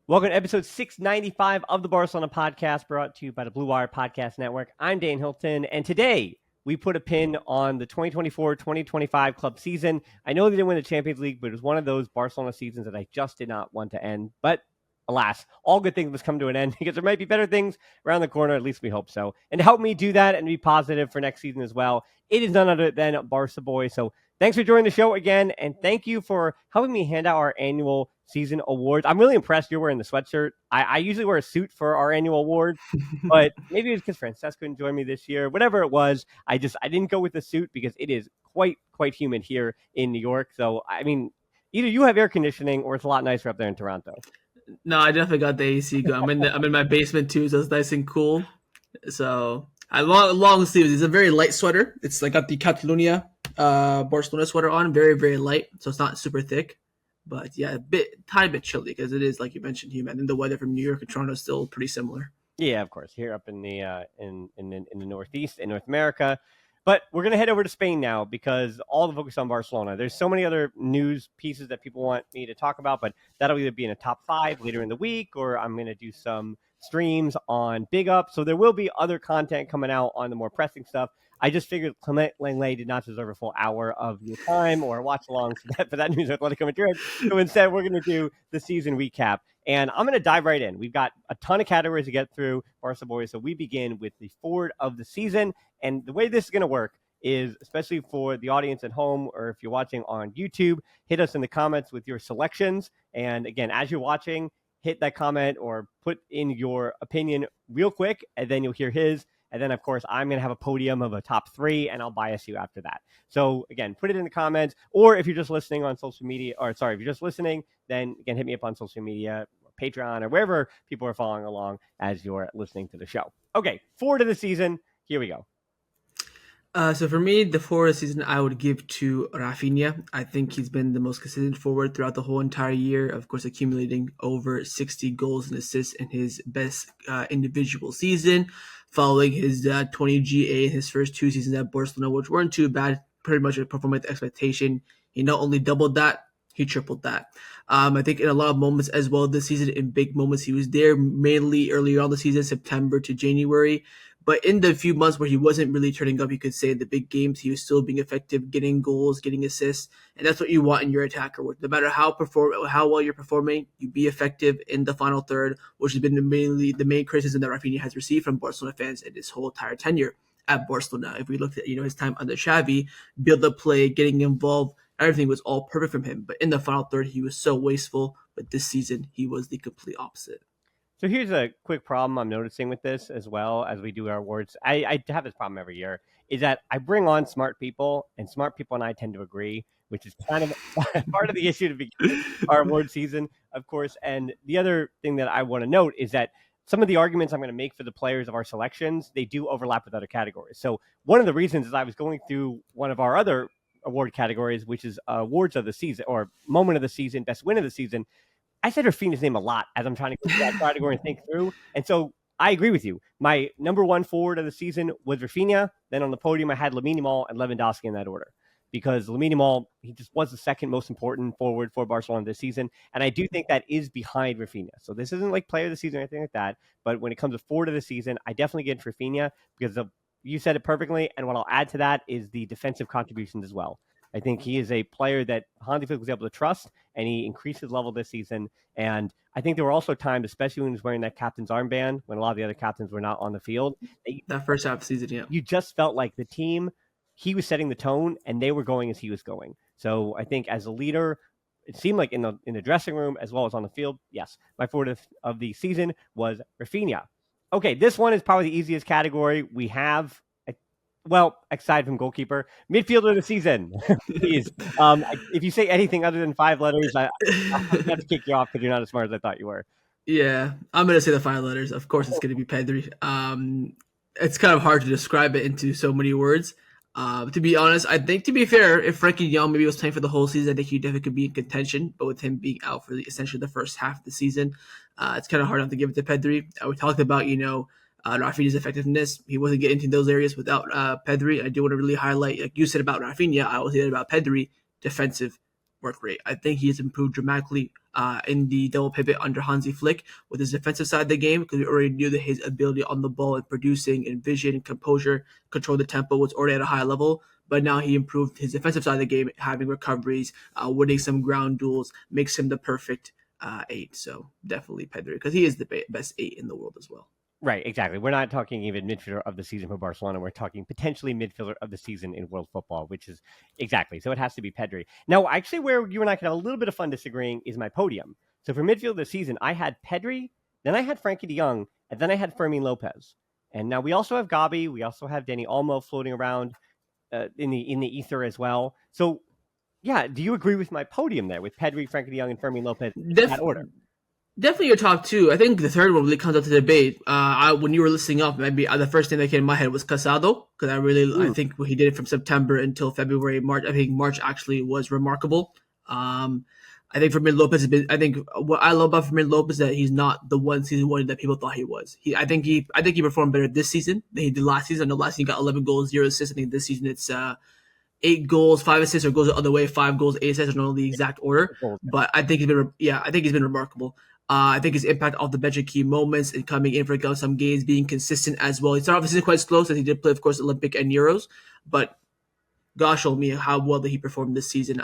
Welcome to episode 695 of the Barcelona podcast, brought to you by the Blue Wire Podcast Network. I'm Dane Hilton, and today we put a pin on the 2024-2025 club season. I know they didn't win the Champions League, but it was one of those Barcelona seasons that I just did not want to end. But alas, all good things must come to an end because there might be better things around the corner. At least we hope so. And to help me do that and be positive for next season as well, it is none other than Barca Boy. So thanks for joining the show again, and thank you for helping me hand out our annual season awards. I'm really impressed you're wearing the sweatshirt. I usually wear a suit for our annual awards, but maybe it's because Francesca couldn't join me this year. Whatever it was, I didn't go with the suit because it is quite humid here in New York. So I mean, either you have air conditioning or it's a lot nicer up there in Toronto. No, I definitely got the AC going. I'm in my basement too, so it's nice and cool. So I long sleeves. It's a very light sweater. It's like got the Catalunya Barcelona sweater on, very light, so it's not super thick. But yeah, tiny bit chilly because it is, like you mentioned, humid, and the weather from New York and Toronto is still pretty similar. Yeah, of course, here up in the in the Northeast in North America. But we're gonna head over to Spain now because all the focus on Barcelona. There's so many other news pieces that people want me to talk about, but that'll either be in a top 5 later in the week, or I'm gonna do some streams on Big Up. So there will be other content coming out on the more pressing stuff. I just figured Clement Langley did not deserve a full hour of your time or watch along for that news Atletico Madrid. So instead, we're going to do the season recap. And I'm going to dive right in. We've got a ton of categories to get through, Barca Boys. So we begin with the forward of the season. And the way this is going to work is, especially for the audience at home, or if you're watching on YouTube, hit us in the comments with your selections. And again, as you're watching, hit that comment or put in your opinion real quick, and then you'll hear his. And then, of course, I'm going to have a podium of a top 3, and I'll bias you after that. So, again, put it in the comments. Or if you're just listening on social media, or sorry, if you're just listening, then, again, hit me up on social media, Patreon, or wherever people are following along as you're listening to the show. Okay, forward of the season. Here we go. So for me, the forward of the season I would give to Rafinha. I think he's been the most consistent forward throughout the whole entire year, of course, accumulating over 60 goals and assists in his best individual season, following his 20 GA in his first 2 seasons at Barcelona, which weren't too bad, pretty much a performance expectation. He not only doubled that, he tripled that. I think in a lot of moments as well this season, in big moments, he was there mainly earlier on the season, September to January. But in the few months where he wasn't really turning up, you could say in the big games, he was still being effective, getting goals, getting assists. And that's what you want in your attacker. No matter how well you're performing, you be effective in the final third, which has been the main criticism that Rafinha has received from Barcelona fans in his whole entire tenure at Barcelona. If we looked at his time under Xavi, build up play, getting involved, everything was all perfect from him. But in the final third, he was so wasteful. But this season, he was the complete opposite. So here's a quick problem I'm noticing with this as well as we do our awards. I have this problem every year, is that I bring on smart people, and smart people and I tend to agree, which is kind of part of the issue to begin our award season, of course. And the other thing that I want to note is that some of the arguments I'm going to make for the players of our selections, they do overlap with other categories. So one of the reasons is I was going through one of our other award categories, which is awards of the season or moment of the season, best win of the season. I said Rafinha's name a lot as I'm trying to go that category and think through. And so I agree with you. My number 1 forward of the season was Rafinha. Then on the podium, I had Lamine Yamal and Lewandowski in that order. Because Lamine Yamal, he just was the second most important forward for Barcelona this season. And I do think that is behind Rafinha. So this isn't like player of the season or anything like that. But when it comes to forward of the season, I definitely get Rafinha because you said it perfectly. And what I'll add to that is the defensive contributions as well. I think he is a player that Hansi Flick was able to trust, and he increased his level this season. And I think there were also times, especially when he was wearing that captain's armband, when a lot of the other captains were not on the field. That first half of the season, yeah. You just felt like the team, he was setting the tone, and they were going as he was going. So I think as a leader, it seemed like in the dressing room as well as on the field, yes, my forward of the season was Rafinha. Okay, this one is probably the easiest category we have. Well, aside from goalkeeper, midfielder of the season. Please, if you say anything other than 5 letters, I have to kick you off because you're not as smart as I thought you were. Yeah, I'm going to say the 5 letters. Of course, it's going to be Pedri. It's kind of hard to describe it into so many words. To be honest, I think, to be fair, if Frankie Young maybe was playing for the whole season, I think he definitely could be in contention. But with him being out for essentially the first half of the season, it's kind of hard not to give it to Pedri. We talked about, Rafinha's effectiveness. He wasn't getting into those areas without Pedri. I do want to really highlight, like you said about Rafinha, I will say that about Pedri, defensive footwork rate. I think he has improved dramatically in the double pivot under Hansi Flick with his defensive side of the game because we already knew that his ability on the ball and producing and vision, composure, control the tempo was already at a high level. But now he improved his defensive side of the game, having recoveries, winning some ground duels, makes him the perfect eight. So definitely Pedri because he is the best eight in the world as well. Right, exactly. We're not talking even midfielder of the season for Barcelona. We're talking potentially midfielder of the season in world football, which is exactly. So it has to be Pedri. Now, actually, where you and I can have a little bit of fun disagreeing is my podium. So for midfield of the season, I had Pedri, then I had Frankie de Jong, and then I had Fermin Lopez. And now we also have Gabi. We also have Danny Olmo floating around in the ether as well. So yeah, do you agree with my podium there with Pedri, Frankie de Jong, and Fermin Lopez in that Def- order? Definitely your top two. I think the third one really comes up to debate. When you were listing up, maybe the first thing that came in my head was Casado because I Mm, think what he did it from September until February, March. I think March actually was remarkable. I think Fermin Lopez has been. I think what I love about Fermin Lopez is that he's not the one season one that people thought he was. I think he performed better this season than he did last season. I know last season he got 11 goals, 0 assists. I think this season it's 8 goals, 5 assists, or goes the other way, 5 goals, 8 assists. I don't know the exact order, goals. but I think I think he's been remarkable. I think his impact off the bench at key moments and coming in for some games, being consistent as well. He started off the season quite slow, since he did play, of course, Olympic and Euros, but gosh, oh me, how well that he performed this season.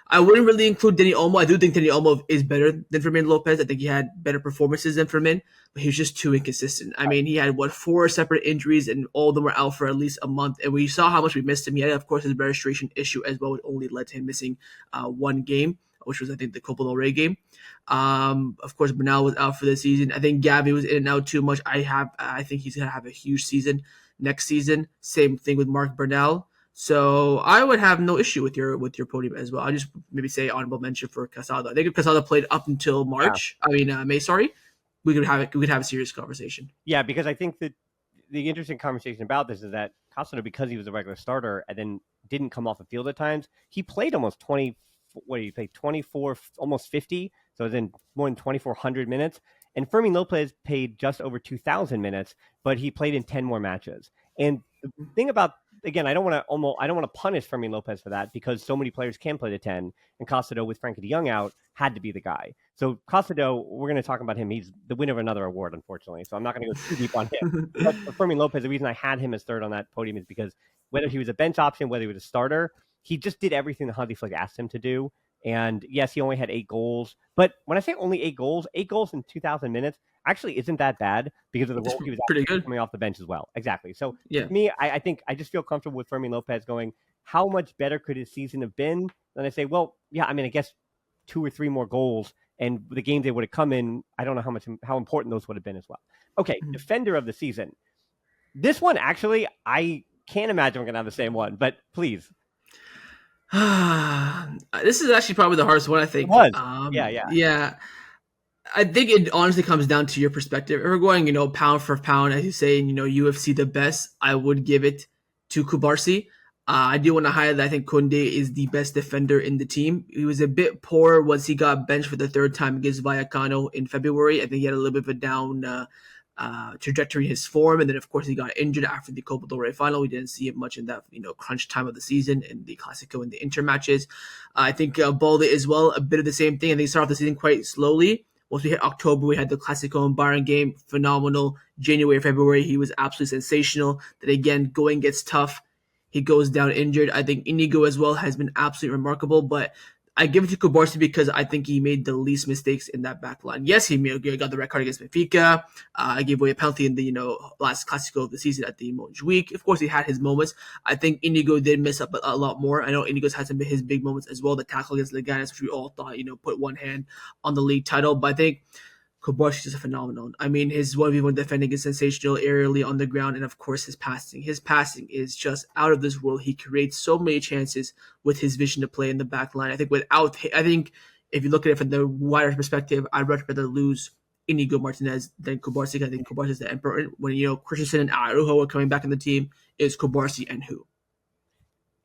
I wouldn't really include Danny Olmo. I do think Danny Olmo is better than Fermin Lopez. I think he had better performances than Fermin, but he was just too inconsistent. I mean, he had four separate injuries, and all of them were out for at least a month. And we saw how much we missed him. He had, of course, his registration issue as well, which only led to him missing one game, which was I think the Copa del Rey game. Of course, Bernal was out for the season. I think Gabby was in and out too much. I think he's gonna have a huge season next season. Same thing with Mark Bernal. So I would have no issue with your podium as well. I just maybe say honorable mention for Casado. I think if Casado played up until Yeah. March, May, sorry, we could have a serious conversation. Yeah, because I think that the interesting conversation about this is that Costa, because he was a regular starter and then didn't come off the field at times, he played almost 20. What did he play? 24, almost 50. So it was in more than 2,400 minutes. And Fermin Lopez played just over 2,000 minutes, but he played in 10 more matches. And the thing about again, I don't want to punish Fermin Lopez for that because so many players can play the 10, and Costa with Frankie de Jong out had to be the guy. So Costa, we're going to talk about him. He's the winner of another award, unfortunately. So I'm not going to go too deep on him. But for Fermin Lopez, the reason I had him as third on that podium is because whether he was a bench option, whether he was a starter, he just did everything that Hansi Flick asked him to do. And yes, he only had 8 goals. But when I say only 8 goals in 2,000 minutes actually isn't that bad because of the It's role he was pretty actually good. coming off the bench as well. Exactly. So Yeah. for me, I think I just feel comfortable with Fermin Lopez going, how much better could his season have been? Then I say, well, yeah, I mean, I guess 2 or 3 more goals and the games they would have come in, I don't know how important those would have been as well. Okay, defender of the season. This one actually, I can't imagine we're gonna have the same one, but please. This is actually probably the hardest one, I It think. was. Yeah, yeah. Yeah, I think it honestly comes down to your perspective. If we're going, pound for pound, as you say, UFC the best, I would give it to Kubarsi. I do want to highlight that I think Kunde is the best defender in the team. He was a bit poor once he got benched for the third time against Vallecano in February. I think he had a little bit of a down trajectory in his form, and then of course he got injured after the Copa del Rey final. We didn't see him much in that crunch time of the season in the Clasico and the Inter matches. I think Balde as well, a bit of the same thing. I think he started off the season quite slowly. Once we hit October, we had the Clasico and Bayern game, phenomenal. January, February, he was absolutely sensational. Then again, going gets tough. He goes down injured. I think Inigo as well has been absolutely remarkable, but I give it to Kubarsi because I think he made the least mistakes in that back line. Yes, he got the red card against Benfica. I gave away a penalty in the last Clasico of the season at the Montjuic. Of course, he had his moments. I think Inigo did miss up a lot more. I know Inigo's had some of his big moments as well. The tackle against Leganes, which we all thought put one hand on the league title, but I think Kobashi is a phenomenon. I mean, his 1v1 defending is sensational aerially on the ground, and of course, his passing. His passing is just out of this world. He creates so many chances with his vision to play in the back line. I think if you look at it from the wider perspective, I'd rather lose Inigo Martinez than Kobarsi. I think Kobarsi is the emperor. When Christensen and Arujo are coming back in the team, is Kobarsi and who?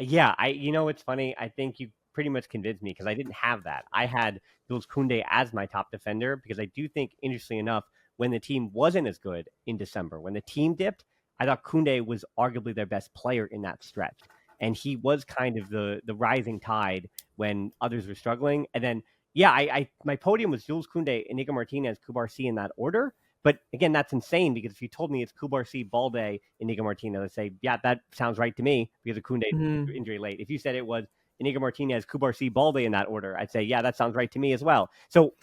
Yeah, it's funny. I think you pretty much convinced me because I didn't have that. I had Jules Koundé as my top defender because I do think, interestingly enough, when the team wasn't as good in December, when the team dipped, I thought Koundé was arguably their best player in that stretch. and he was kind of the rising tide when others were struggling. And then, yeah, I my podium was Jules Koundé, Inigo Martinez, Cubarsí in that order. But again, that's insane because if you told me it's Cubarsí, Balde, Inigo Martinez, I'd say, yeah, that sounds right to me because of Koundé's Mhm. injury late. If you said it was Inigo Martinez, Cubarsí, Balde in that order, I'd say, yeah, that sounds right to me as well. So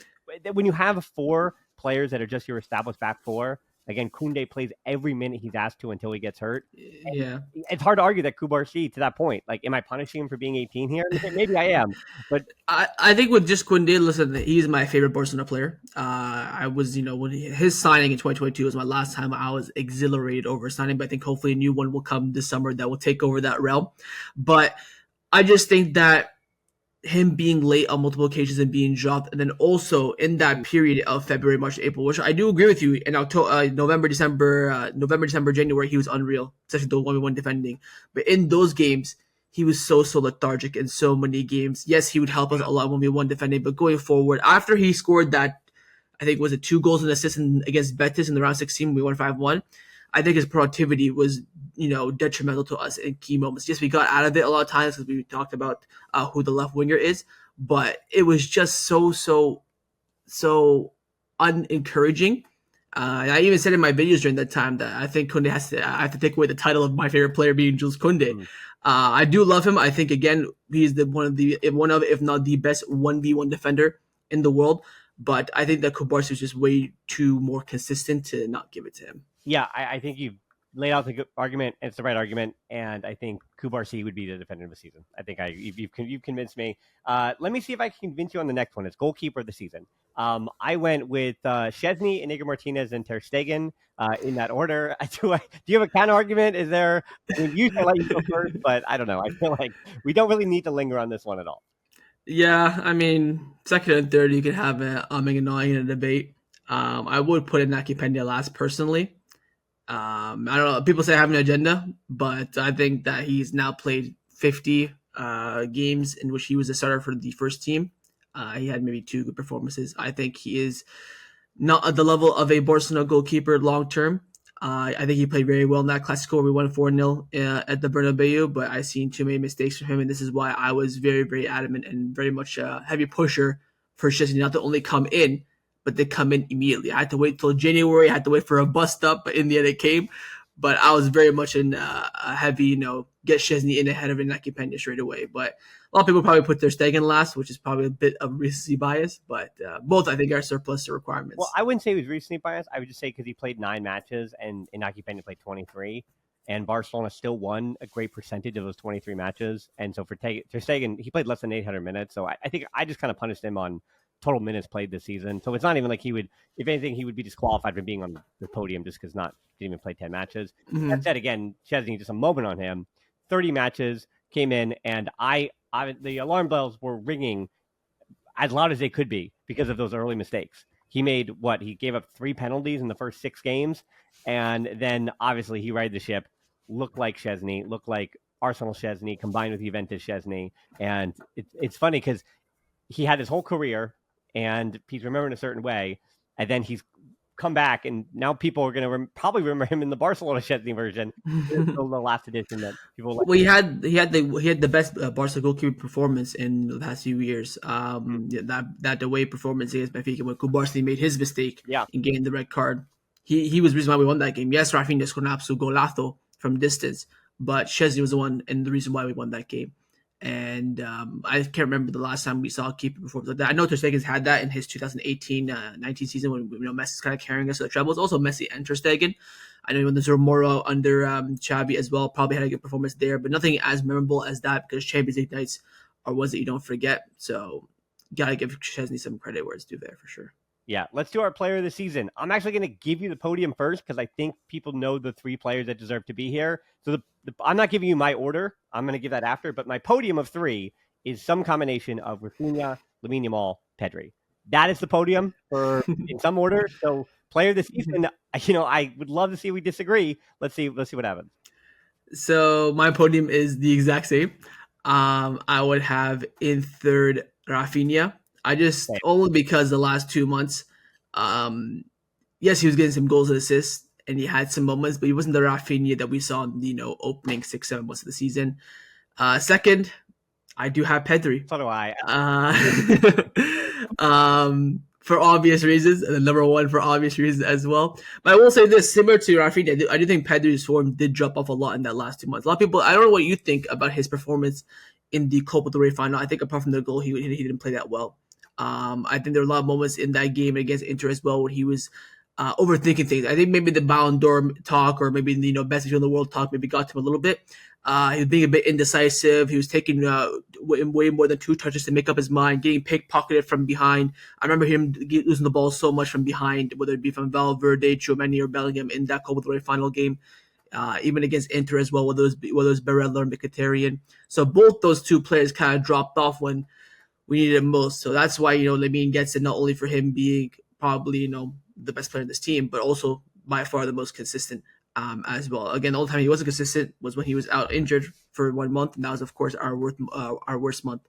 when you have four players that are just your established back four, again, Koundé plays every minute he's asked to until he gets hurt. And Yeah. it's hard to argue that Cubarsí to that point. Like, am I punishing him for being 18 here? Maybe I am, but I think with just Koundé, listen, he's my favorite Barcelona player. I was, when his signing in 2022 was my last time I was exhilarated over signing, but I think hopefully a new one will come this summer that will take over that realm. But I just think that him being late on multiple occasions and being dropped, and then also in that period of February, March, April, which I do agree with you. In October, November, December, January, he was unreal, especially the 1v1 defending. But in those games, he was so lethargic in so many games. Yes, he would help us a lot 1v1 defending, but going forward, after he scored that, I think was it 2 goals and assists against Betis in the round 16, we won 5-1. I think his productivity was, detrimental to us in key moments. Yes, we got out of it a lot of times because we talked about who the left winger is, but it was just so unencouraging. I even said in my videos during that time that I think Kunde I have to take away the title of my favorite player being Jules Kunde. mm, I do love him. I think again he's one of if not the best 1v1 defender in the world. But I think that Kubarsi is just way too more consistent to not give it to him. yeah, I think you've laid out the good argument. It's the right argument, and I think Kubarsi would be the defender of the season. I think you've convinced me. Let me see if I can convince you on the next one. It's goalkeeper of the season. I went with Chesney, Inigo Martinez, and Ter Stegen in that order. Do you have a counter argument? Is there? I mean, usually I let you go first, but I don't know. I feel like we don't really need to linger on this one at all. Yeah, I mean, second and third, you could have a umming and gnawing in a debate. I would put Inaki Pena last personally. I don't know. People say I have an agenda, but I think that he's now played 50 games in which he was a starter for the first team. He had maybe 2 good performances. I think he is not at the level of a Barcelona goalkeeper long term. I think he played very well in that Clasico. We won 4-0 at the Bernabeu, but I seen too many mistakes from him, and this is why I was very adamant and very much a heavy pusher for Szczesny not to only come in, but they come in immediately. I had to wait till January. I had to wait for a bust up, but in the end it came. But I was very much in a heavy, get Szczesny in ahead of Inaki Pena straight away. But a lot of people probably put their Stegen last, which is probably a bit of recency bias. But both, I think, are surplus to Well, requirements. I wouldn't say he was recently biased. I would just say because he played 9 matches and Inaki Pena played 23, and Barcelona still won a great percentage of those 23 matches. And so for Ter Stegen, he played less than 800 minutes. So I think I just kind of punished him on total minutes played this season. So it's not even like he would, if anything, he would be disqualified from being on the podium just because not didn't even play 10 matches. That Mm-hmm. said, again, Chesney, just a moment on him. 30 matches came in, and the alarm bells were ringing as loud as they could be because of those early mistakes. He made what? He gave up 3 penalties in the first 6 games, and then obviously he righted the ship. Looked like Chesney, looked like Arsenal Chesney combined with Juventus Chesney, and it's funny because he had his whole career, and he's remembered in a certain way, and then he's come back, and now people are going to probably remember him in the Barcelona Chesney version. The last edition that people like. Well, he had the best Barca goalkeeper performance in the past few years. Mm, Yeah, that away performance against Benfica when Kubarsi made his mistake yeah, in getting the red card. He was the reason why we won that game. Yes, Rafinha scored an absolute golazo from distance, but Chesney was the one and the reason why we won that game. And I can't remember the last time we saw a keeper perform like that. I know Ter Stegen's had that in his 2018-19 season when Messi's kind of carrying us to the trebles. Also Messi and Ter Stegen. I know when there's Moro under Xavi as well, probably had a good performance there, but nothing as memorable as that because Champions League nights are ones that you don't forget. So gotta give Chesney some credit where it's due there for sure. yeah, let's do our player of the season. I'm actually going to give you the podium first because I think people know the 3 players that deserve to be here. So I'm not giving you my order. I'm going to give that after. But my podium of 3 is some combination of Rafinha, Lamine Yamal, Pedri. That is the podium for in some order. So player of the season, I would love to see we disagree. Let's see what happens. So my podium is the exact same. I would have in third Rafinha. I just Okay. only because the last 2 months, um, yes, he was getting some goals and assists, and he had some moments, but he wasn't the Rafinha that we saw in the opening 6-7 months of the season. Second, I do have Pedri. So do I. Uh, for obvious reasons, and then number one for obvious reasons as well. But I will say this, similar to Rafinha, I do think Pedri's form did drop off a lot in that last 2 months. A lot of people, I don't know what you think about his performance in the Copa del Rey final. I think apart from the goal, he didn't play that well. I think there were a lot of moments in that game against Inter as well where he was overthinking things. I think maybe the Ballon d'Or talk or maybe best in the world talk maybe got to him a little bit. He was being a bit indecisive. He was taking way more than 2 touches to make up his mind, getting pickpocketed from behind. I remember him losing the ball so much from behind, whether it be from Valverde, Tchouameni, or Bellingham in that Copa del Rey final game. Even against Inter as well, whether it was Barella or Mkhitaryan. So both those two players kind of dropped off when we needed him most. So that's why Lamine gets it, not only for him being probably the best player in this team, but also by far the most consistent as well. Again, the only time he wasn't consistent was when he was out injured for 1 month, and that was of course our worst month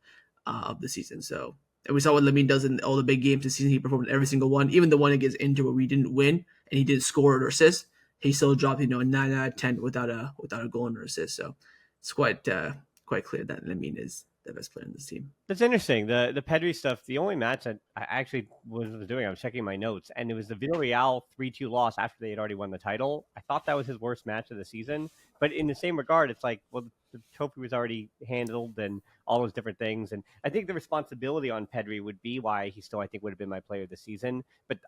of the season. So and we saw what Lamine does in all the big games this season. He performed in every single one, even the one against Inter where we didn't win and he didn't score or assist. He still dropped 9 out of 10 without a goal and assist. So it's quite clear that Lamine is the best player in this team. That's interesting. The Pedri stuff. The only match that I actually was doing, I was checking my notes, and it was the Villarreal 3-2 loss after they had already won the title. I thought that was his worst match of the season. But in the same regard, it's like, well, the trophy was already handled and all those different things. And I think the responsibility on Pedri would be why he still, I think, would have been my player of the season. But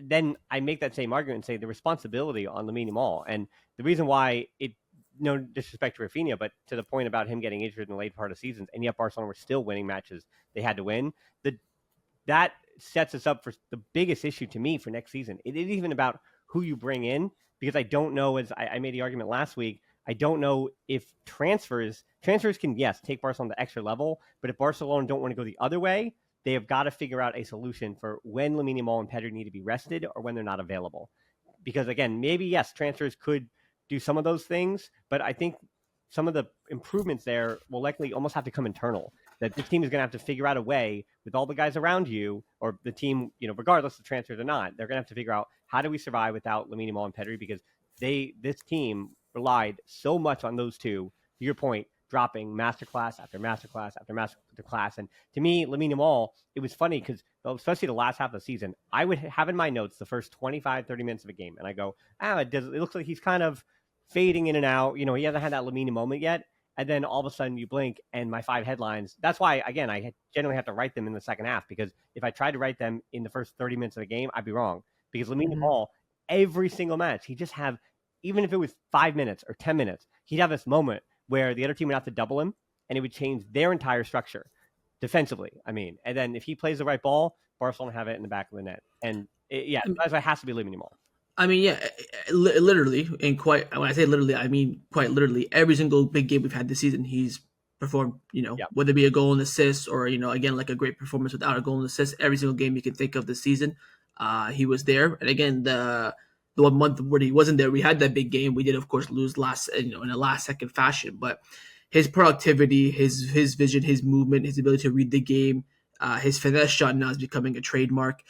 then I make that same argument and say the responsibility on Lamine Yamal. And the reason why it no disrespect to Rafinha, but to the point about him getting injured in the late part of seasons, and yet Barcelona were still winning matches they had to win. That sets us up for the biggest issue to me for next season. It isn't even about who you bring in because I don't know. As I made the argument last week, I don't know if transfers can yes take Barcelona to the extra level, but if Barcelona don't want to go the other way, they have got to figure out a solution for when Lamine Yamal and Pedri need to be rested or when they're not available. Because again, maybe yes, transfers could do some of those things, but I think some of the improvements there will likely almost have to come internal. That this team is going to have to figure out a way with all the guys around you, or the team, regardless of transfers or not, they're going to have to figure out how do we survive without Lamine Yamal and Pedri because this team relied so much on those two. To your point, dropping masterclass after masterclass after masterclass, and to me, Lamine Yamal, it was funny because especially the last half of the season, I would have in my notes the first 25, 30 minutes of a game, and I go, it looks like he's kind of fading in and out. He hasn't had that Lamine moment yet. And then all of a sudden you blink and my 5 headlines. That's why, again, I generally have to write them in the second half because if I tried to write them in the first 30 minutes of the game, I'd be wrong. Because Lamine Yamal, every single match, he just have, even if it was 5 minutes or 10 minutes, he'd have this moment where the other team would have to double him and it would change their entire structure defensively. And then if he plays the right ball, Barcelona have it in the back of the net. And that's why it has to be Lamine Yamal. I mean, yeah, literally, and quite. When I say literally, I mean quite literally. Every single big game we've had this season, he's performed. Yep. Whether it be a goal and assist, or again, like a great performance without a goal and assist. Every single game you can think of this season, he was there. And again, the 1 month where he wasn't there, we had that big game. We did, of course, lose in a last second fashion. But his productivity, his vision, his movement, his ability to read the game, his finesse shot now is becoming a trademark.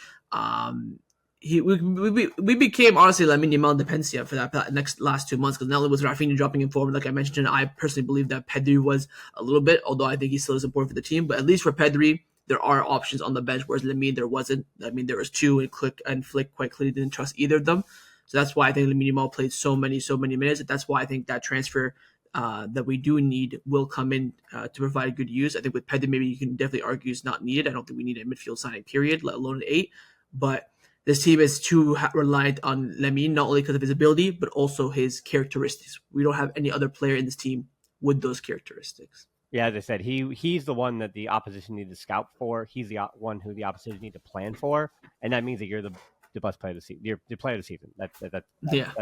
We became honestly Lamine Yamal dependencia for that next last 2 months because not only was Rafinha dropping in form, like I mentioned, I personally believe that Pedri was a little bit, although I think he still is important for the team. But at least for Pedri, there are options on the bench, whereas Lamine there wasn't. I mean, there was two, and Click and Flick quite clearly didn't trust either of them. So that's why I think Lamine Yamal played so many minutes. That's why I think that transfer that we do need will come in to provide good use. I think with Pedri, maybe you can definitely argue is not needed. I don't think we need a midfield signing period, let alone an 8. But this team is too reliant on Lamine, not only because of his ability, but also his characteristics. We don't have any other player in this team with those characteristics. Yeah, as I said, he's the one that the opposition need to scout for. He's the one who the opposition need to plan for, and that means that you're the best player of the season. You're the player of the season. That's the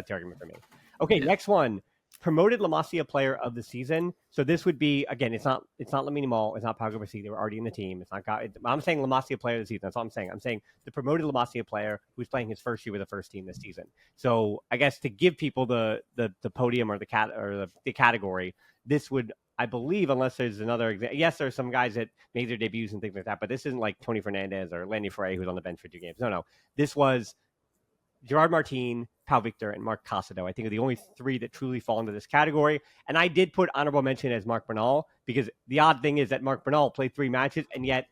argument for me. Okay, Next one. Promoted La Masia player of the season. So this would be, again, it's not Lamine Yamal, it's not Pau Gasol. They were already in the team. It's not. I'm saying La Masia player of the season. That's all I'm saying. I'm saying the promoted La Masia player who's playing his first year with the first team this season. So I guess to give people the podium or the category, this would, I believe, unless there's another example. Yes, there's some guys that made their debuts and things like that, but this isn't like Tony Fernandez or Landy Frey who's on the bench for 2 games. No. This was Gerard Martin, Pau Victor, and Mark Casado. I think are the only three that truly fall into this category. And I did put honorable mention as Mark Bernal because the odd thing is that Mark Bernal played 3 matches, and yet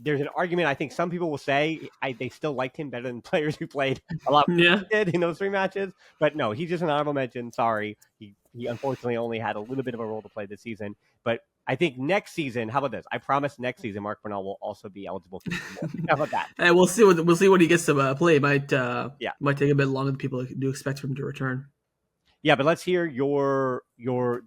there's an argument. I think some people will say they still liked him better than players who played a lot Yeah. did in those 3 matches. But no, he's just an honorable mention. Sorry, he unfortunately only had a little bit of a role to play this season. But I think next season, how about this? I promise next season Mark Bernal will also be eligible for more. How about that? And we'll see what he gets to play. It Yeah. might take a bit longer than people do expect for him to return. Yeah, but let's hear your.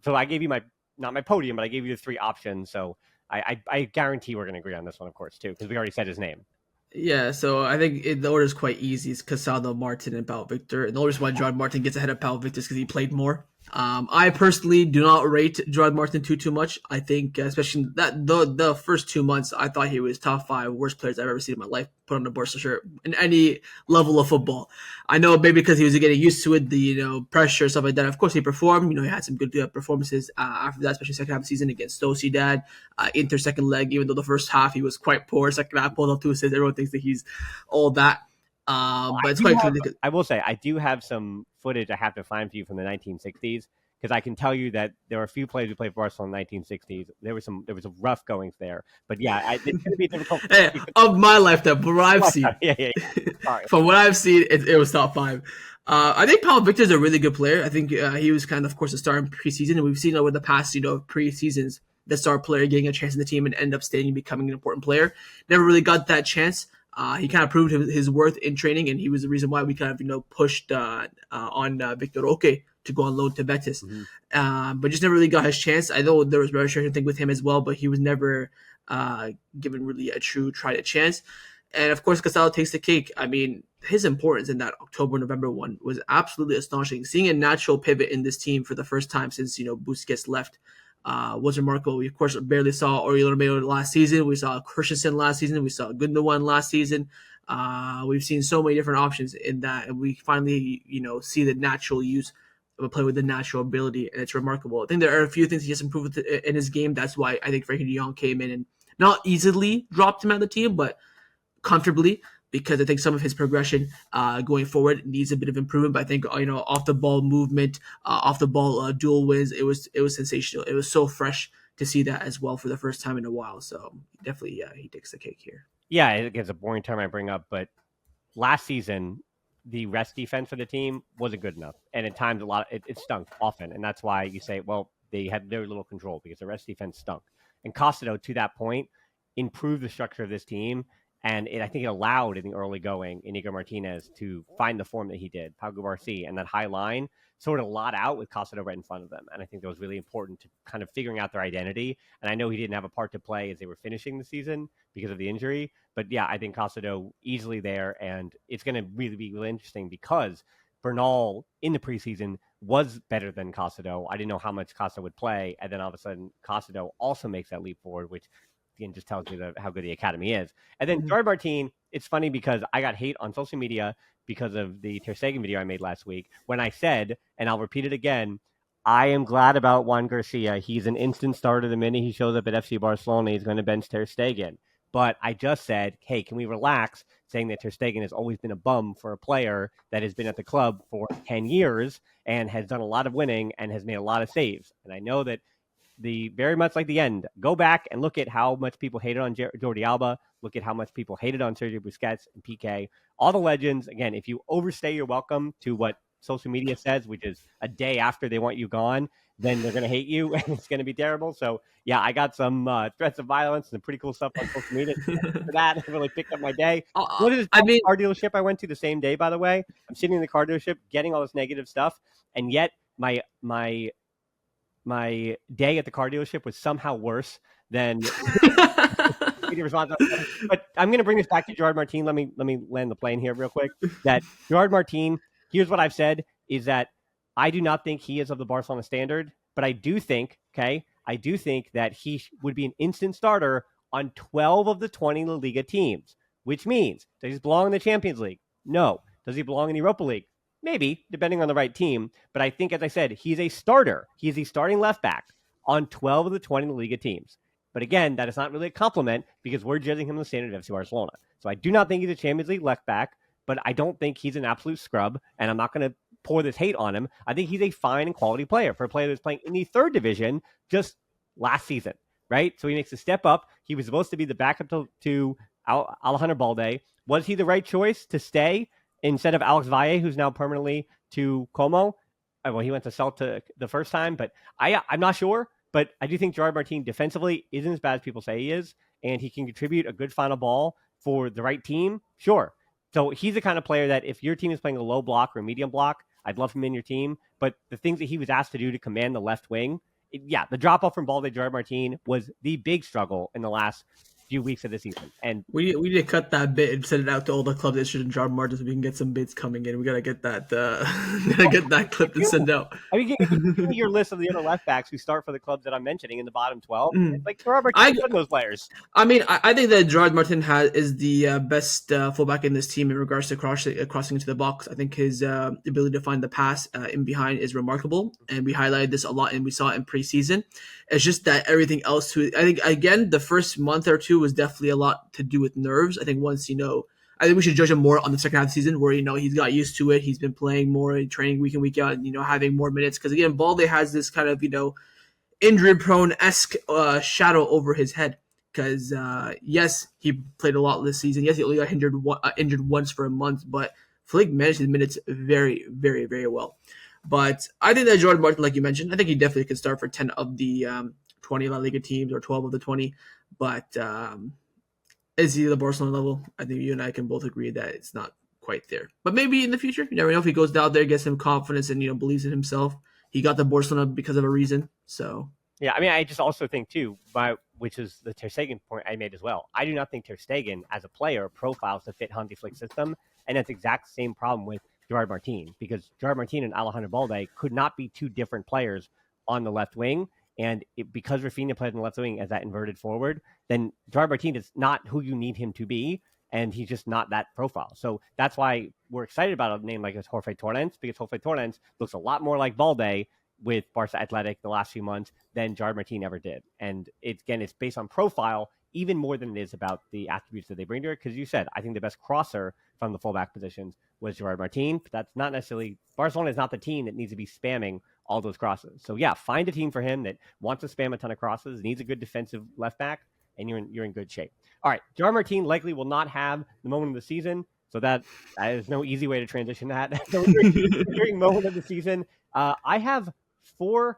So I gave you my not my podium, but I gave you the 3 options. So I guarantee we're going to agree on this one, of course, too, because we already said his name. Yeah, so I think the order is quite easy. It's Casado, Martin, and Pau Victor. And the only reason why Gerard Martin gets ahead of Pau Victor is because he played more. I personally do not rate Gerard Martin too much. I think, especially that the first 2 months, I thought he was top 5 worst players I've ever seen in my life. Put on the Barca shirt in any level of football. I know maybe because he was getting used to it, the pressure stuff like that. Of course, he performed. He had some good performances after that, especially second half of the season against Sociedad. Inter second leg, even though the first half he was quite poor. Second half pulled up 2 assists. Everyone thinks that he's all that. Well, But it's quite clear. I will say I do have some footage I have to find for you from the 1960s because I can tell you that there were a few players who played for Barcelona in the 1960s. There was a rough goings there, but yeah, it's going to be difficult. Hey, of my lifetime, from what I've seen, Yeah. Sorry. from what I've seen, it was top 5. I think Paul Victor is a really good player. I think he was kind of course, a star in preseason, and we've seen over the past, preseasons, the star player getting a chance in the team and end up staying and becoming an important player. Never really got that chance. He kind of proved his worth in training, and he was the reason why we kind of pushed on Victor Roque to go on loan to Betis, but just never really got his chance. I know there was registration thing with him as well, but he was never given really a true try to chance. And of course, Casado takes the cake. I mean, his importance in that October-November one was absolutely astonishing. Seeing a natural pivot in this team for the first time since Busquets left was remarkable. We, of course, barely saw Oriol Romeo last season. We saw Christensen last season. We saw Gundogan last season. We've seen so many different options in that, and we finally, see the natural use of a player with the natural ability, and it's remarkable. I think there are a few things he has improved in his game. That's why I think Frankie de Jong came in and not easily dropped him out of the team, but comfortably, because I think some of his progression going forward needs a bit of improvement. But I think off the ball movement, off the ball dual wins, it was sensational. It was so fresh to see that as well for the first time in a while. So definitely, he takes the cake here. Yeah, it's a boring term I bring up, but last season the rest defense for the team wasn't good enough, and at times it stunk often, and that's why you say, well, they had very little control because the rest defense stunk. And Costello, to that point, improved the structure of this team. And I think it allowed in the early going Inigo Martinez to find the form that he did, Pau Garcia, and that high line sorted a lot out with Costello right in front of them. And I think that was really important to kind of figuring out their identity. And I know he didn't have a part to play as they were finishing the season because of the injury. But yeah, I think Costello easily there. And it's going to really be really interesting because Bernal in the preseason was better than Costello. I didn't know how much Costello would play. And then all of a sudden, Costello also makes that leap forward, which again just tells you how good the academy is. And then Gerard Martin, it's funny because I got hate on social media because of the Ter Stegen video I made last week when I said, and I'll repeat it again, I am glad about Juan Garcia. He's an instant starter the minute he shows up at FC Barcelona. He's going to bench Ter Stegen. But I just said, hey, can we relax, saying that Ter Stegen has always been a bum for a player that has been at the club for 10 years and has done a lot of winning and has made a lot of saves. And I know that very much like the end, go back and look at how much people hated on Jordi Alba. Look at how much people hated on Sergio Busquets and PK. All the legends, again, if you overstay your welcome to what social media says, which is a day after they want you gone, then they're going to hate you and it's going to be terrible. So, yeah, I got some threats of violence and pretty cool stuff on social media. For that, it really picked up my day. What is this car dealership I went to the same day, by the way? I'm sitting in the car dealership getting all this negative stuff, and yet my day at the car dealership was somehow worse than response. But I'm going to bring this back to Gerard Martin. Let me land the plane here real quick. That Gerard Martin, here's what I've said, is that I do not think he is of the Barcelona standard, but I do think that he would be an instant starter on 12 of the 20 La Liga teams, which means, does he belong in the Champions League? No. Does he belong in the Europa League? Maybe, depending on the right team. But I think, as I said, he's a starter. He's a starting left back on 12 of the 20 La Liga teams. But again, that is not really a compliment because we're judging him on the standard of FC Barcelona. So I do not think he's a Champions League left back, but I don't think he's an absolute scrub. And I'm not going to pour this hate on him. I think he's a fine and quality player for a player that's playing in the third division just last season, right? So he makes a step up. He was supposed to be the backup to Alejandro Balde. Was he the right choice to stay instead of Alex Valle, who's now permanently to Como? Well, he went to Celtic the first time, but I'm not sure. But I do think Gerard Martin defensively isn't as bad as people say he is, and he can contribute a good final ball for the right team. Sure. So he's the kind of player that if your team is playing a low block or a medium block, I'd love him in your team. But the things that he was asked to do to command the left wing, the drop off from Balde Gerard Martin was the big struggle in the last few weeks of the season. And we need to cut that bit and send it out to all the clubs that should John Martin so we can get some bids coming in. We gotta get that gotta get that clip and send out. I mean, give me your list of the other left backs who start for the clubs that I'm mentioning in the bottom 12. Mm. Like Robert Martin, those players. I mean, I think that Gerard Martin is the best fullback in this team in regards to crossing into the box. I think his ability to find the pass in behind is remarkable, and we highlighted this a lot, and we saw it in preseason. It's just that everything else, I think, again, the first month or two was definitely a lot to do with nerves. I think once, I think we should judge him more on the second half of the season where, he's got used to it. He's been playing more in training week in, week out, and, having more minutes. Because, again, Balde has this kind of, injury-prone-esque shadow over his head. Because, yes, he played a lot this season. Yes, he only got injured once for a month. But Flick managed his minutes very, very, very well. But I think that Jordan Martin, like you mentioned, I think he definitely could start for 10 of the 20 La Liga teams or 12 of the 20. But is he the Barcelona level? I think you and I can both agree that it's not quite there. But maybe in the future, you never know if he goes down there, gets some confidence, and believes in himself. He got the Barcelona because of a reason. So yeah, I mean, I just also think too, which is the Ter Stegen point I made as well. I do not think Ter Stegen as a player profiles to fit Hansi Flick's system, and that's exact same problem with Gerard Martin, because Gerard Martin and Alejandro Balde could not be two different players on the left wing. And because Rafinha plays on the left wing as that inverted forward, then Gerard Martin is not who you need him to be, and he's just not that profile. So that's why we're excited about a name like Jorge Torrens, because Jorge Torrens looks a lot more like Balde with Barca Athletic the last few months than Gerard Martin ever did. And it's based on profile even more than it is about the attributes that they bring to it. Because you said, I think the best crosser from the fullback positions was Gerard Martin. But that's not necessarily, Barcelona is not the team that needs to be spamming all those crosses. So yeah, find a team for him that wants to spam a ton of crosses, needs a good defensive left back, and you're in good shape. All right, Gerard Martin likely will not have the moment of the season. So that is no easy way to transition that. So during moment of the season, I have 4,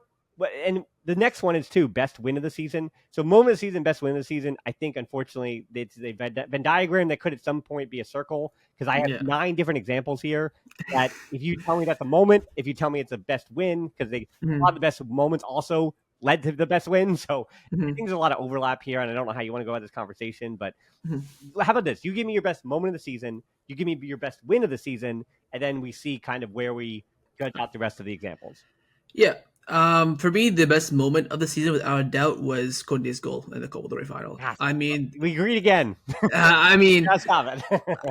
and the next one is 2, best win of the season. So moment of the season, best win of the season. I think, unfortunately, it's a Venn diagram that could at some point be a circle, because I have 9 different examples here that if you tell me that's a moment, if you tell me it's a best win, because a lot of the best moments also led to the best win. So I think there's a lot of overlap here, and I don't know how you want to go about this conversation, but how about this? You give me your best moment of the season, you give me your best win of the season, and then we see kind of where we judge out the rest of the examples. Yeah. For me, the best moment of the season, without a doubt, was Conde's goal in the Copa del Rey final. I mean, we agreed again. Stop it.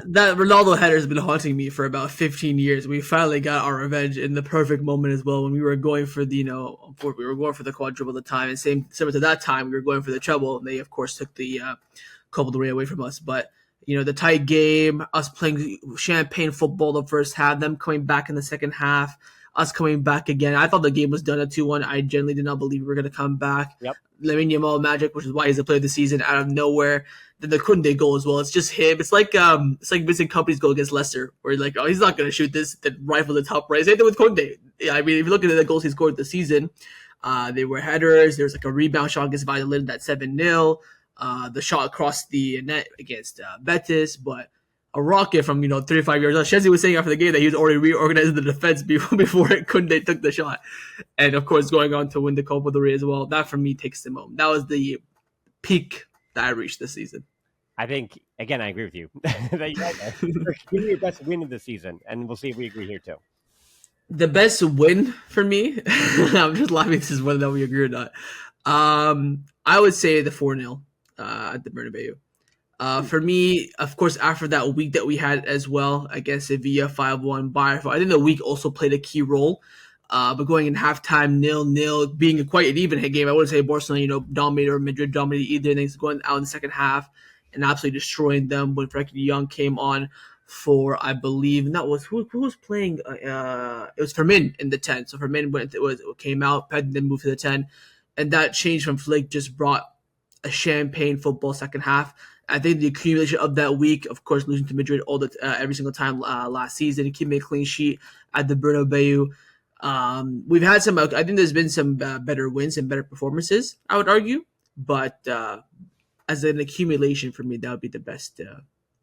That Ronaldo header has been haunting me for about 15 years. We finally got our revenge in the perfect moment as well, when we were going for the, we were going for the quadruple at the time, and similar to that time, we were going for the treble, and they of course took the Copa del Rey away from us. But the tight game, us playing champagne football the first half, them coming back in the second half, us coming back again. I thought the game was done at 2-1. I genuinely did not believe we were going to come back. Yep. Lamine Yamal magic, which is why he's the player of the season, out of nowhere. Then the Kunde goal as well. It's just him. It's like Vincent Kompany's goal against Leicester, where you're like, oh, he's not going to shoot this. Then rifle the top right. Same thing with Kunde. I mean, if you look at the goals he scored this season, they were headers. There was like a rebound shot against Valladolid, that 7-0. The shot across the net against Betis, but a rocket from 35 yards out. Shezi was saying after the game that he was already reorganizing the defense before Kunde took the shot, and of course going on to win the Copa del Rey as well. That for me takes the moment. That was the peak that I reached this season. I think, again, I agree with you. Give me your best win of the season, and we'll see if we agree here too. The best win for me, I'm just laughing. This is whether that we agree or not. I would say the 4-0 at the Bernabeu. For me, of course, after that week that we had as well against Sevilla, 5-1, Bayern, I think the week also played a key role. But going in halftime 0-0, being quite an even hit game, I wouldn't say Barcelona, dominated or Madrid dominated either. Things going out in the second half and absolutely destroying them when Frankie de Jong came on. for, I believe, and that was who was playing. It was Fermin in the 10. So Fermin went, it came out, Ped then moved to the 10, and that change from Flick just brought a champagne football second half. I think the accumulation of that week, of course, losing to Madrid all the every single time last season, keeping a clean sheet at the Bernabeu. We've had some. I think there's been some better wins and better performances, I would argue, but as an accumulation for me, that would be the best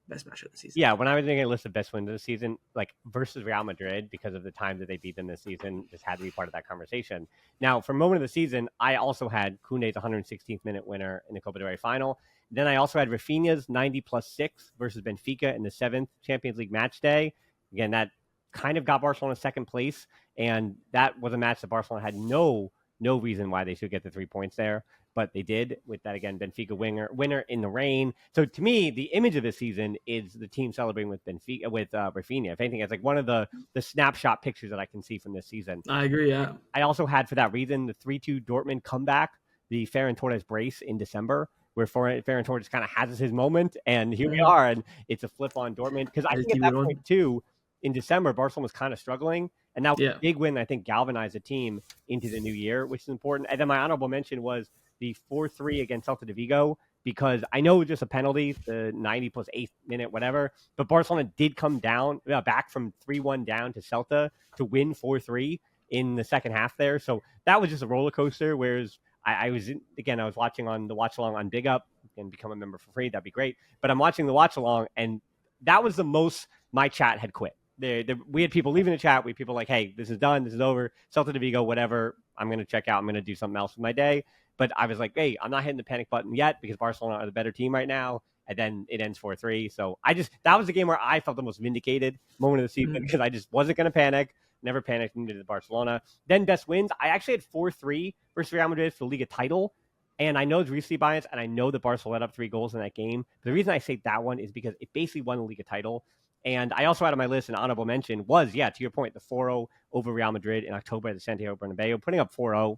match of the season. Yeah, when I was making a list of best wins of the season, like versus Real Madrid, because of the time that they beat them this season, just had to be part of that conversation. Now, for moment of the season, I also had Koundé's 116th minute winner in the Copa del Rey final. Then I also had Rafinha's 90+6 versus Benfica in the seventh Champions League match day. Again, that kind of got Barcelona second place, and that was a match that Barcelona had no reason why they should get the 3 points there, but they did with that again. Benfica winner in the rain. So to me, the image of this season is the team celebrating with Benfica with Rafinha. If anything, it's like one of the snapshot pictures that I can see from this season. I agree. Yeah, I also had for that reason the 3-2 Dortmund comeback, the Ferran Torres brace in December, where Ferran Torres kind of has his moment, and here we are, and it's a flip on Dortmund because I let's think at keep it that on. point too, in December, Barcelona was kind of struggling, and that was a Yeah. big win. I think galvanized the team into the new year, which is important. And then my honorable mention was the 4-3 against Celta de Vigo because I know it was just a penalty, the 90+8 minute, whatever. But Barcelona did come down back from 3-1 down to Celta to win 4-3 in the second half there. So that was just a roller coaster. Whereas I was I was watching on the watch along on Big Up and become a member for free. That'd be great. But I'm watching the watch along, and that was the most my chat had quit. We had people leaving the chat. We had people like, hey, this is done. This is over. Celta de Vigo, whatever. I'm going to check out. I'm going to do something else with my day. But I was like, hey, I'm not hitting the panic button yet because Barcelona are the better team right now. And then it ends 4-3. So that was the game where I felt the most vindicated moment of the season because I just wasn't going to panic. Never panicked into Barcelona. Then best wins. I actually had 4-3 versus Real Madrid for the Liga title. And I know it's recency bias, and I know that Barcelona let up 3 goals in that game. But the reason I say that one is because it basically won the Liga title. And I also had on my list an honorable mention was, to your point, the 4-0 over Real Madrid in October at the Santiago Bernabeu, putting up 4-0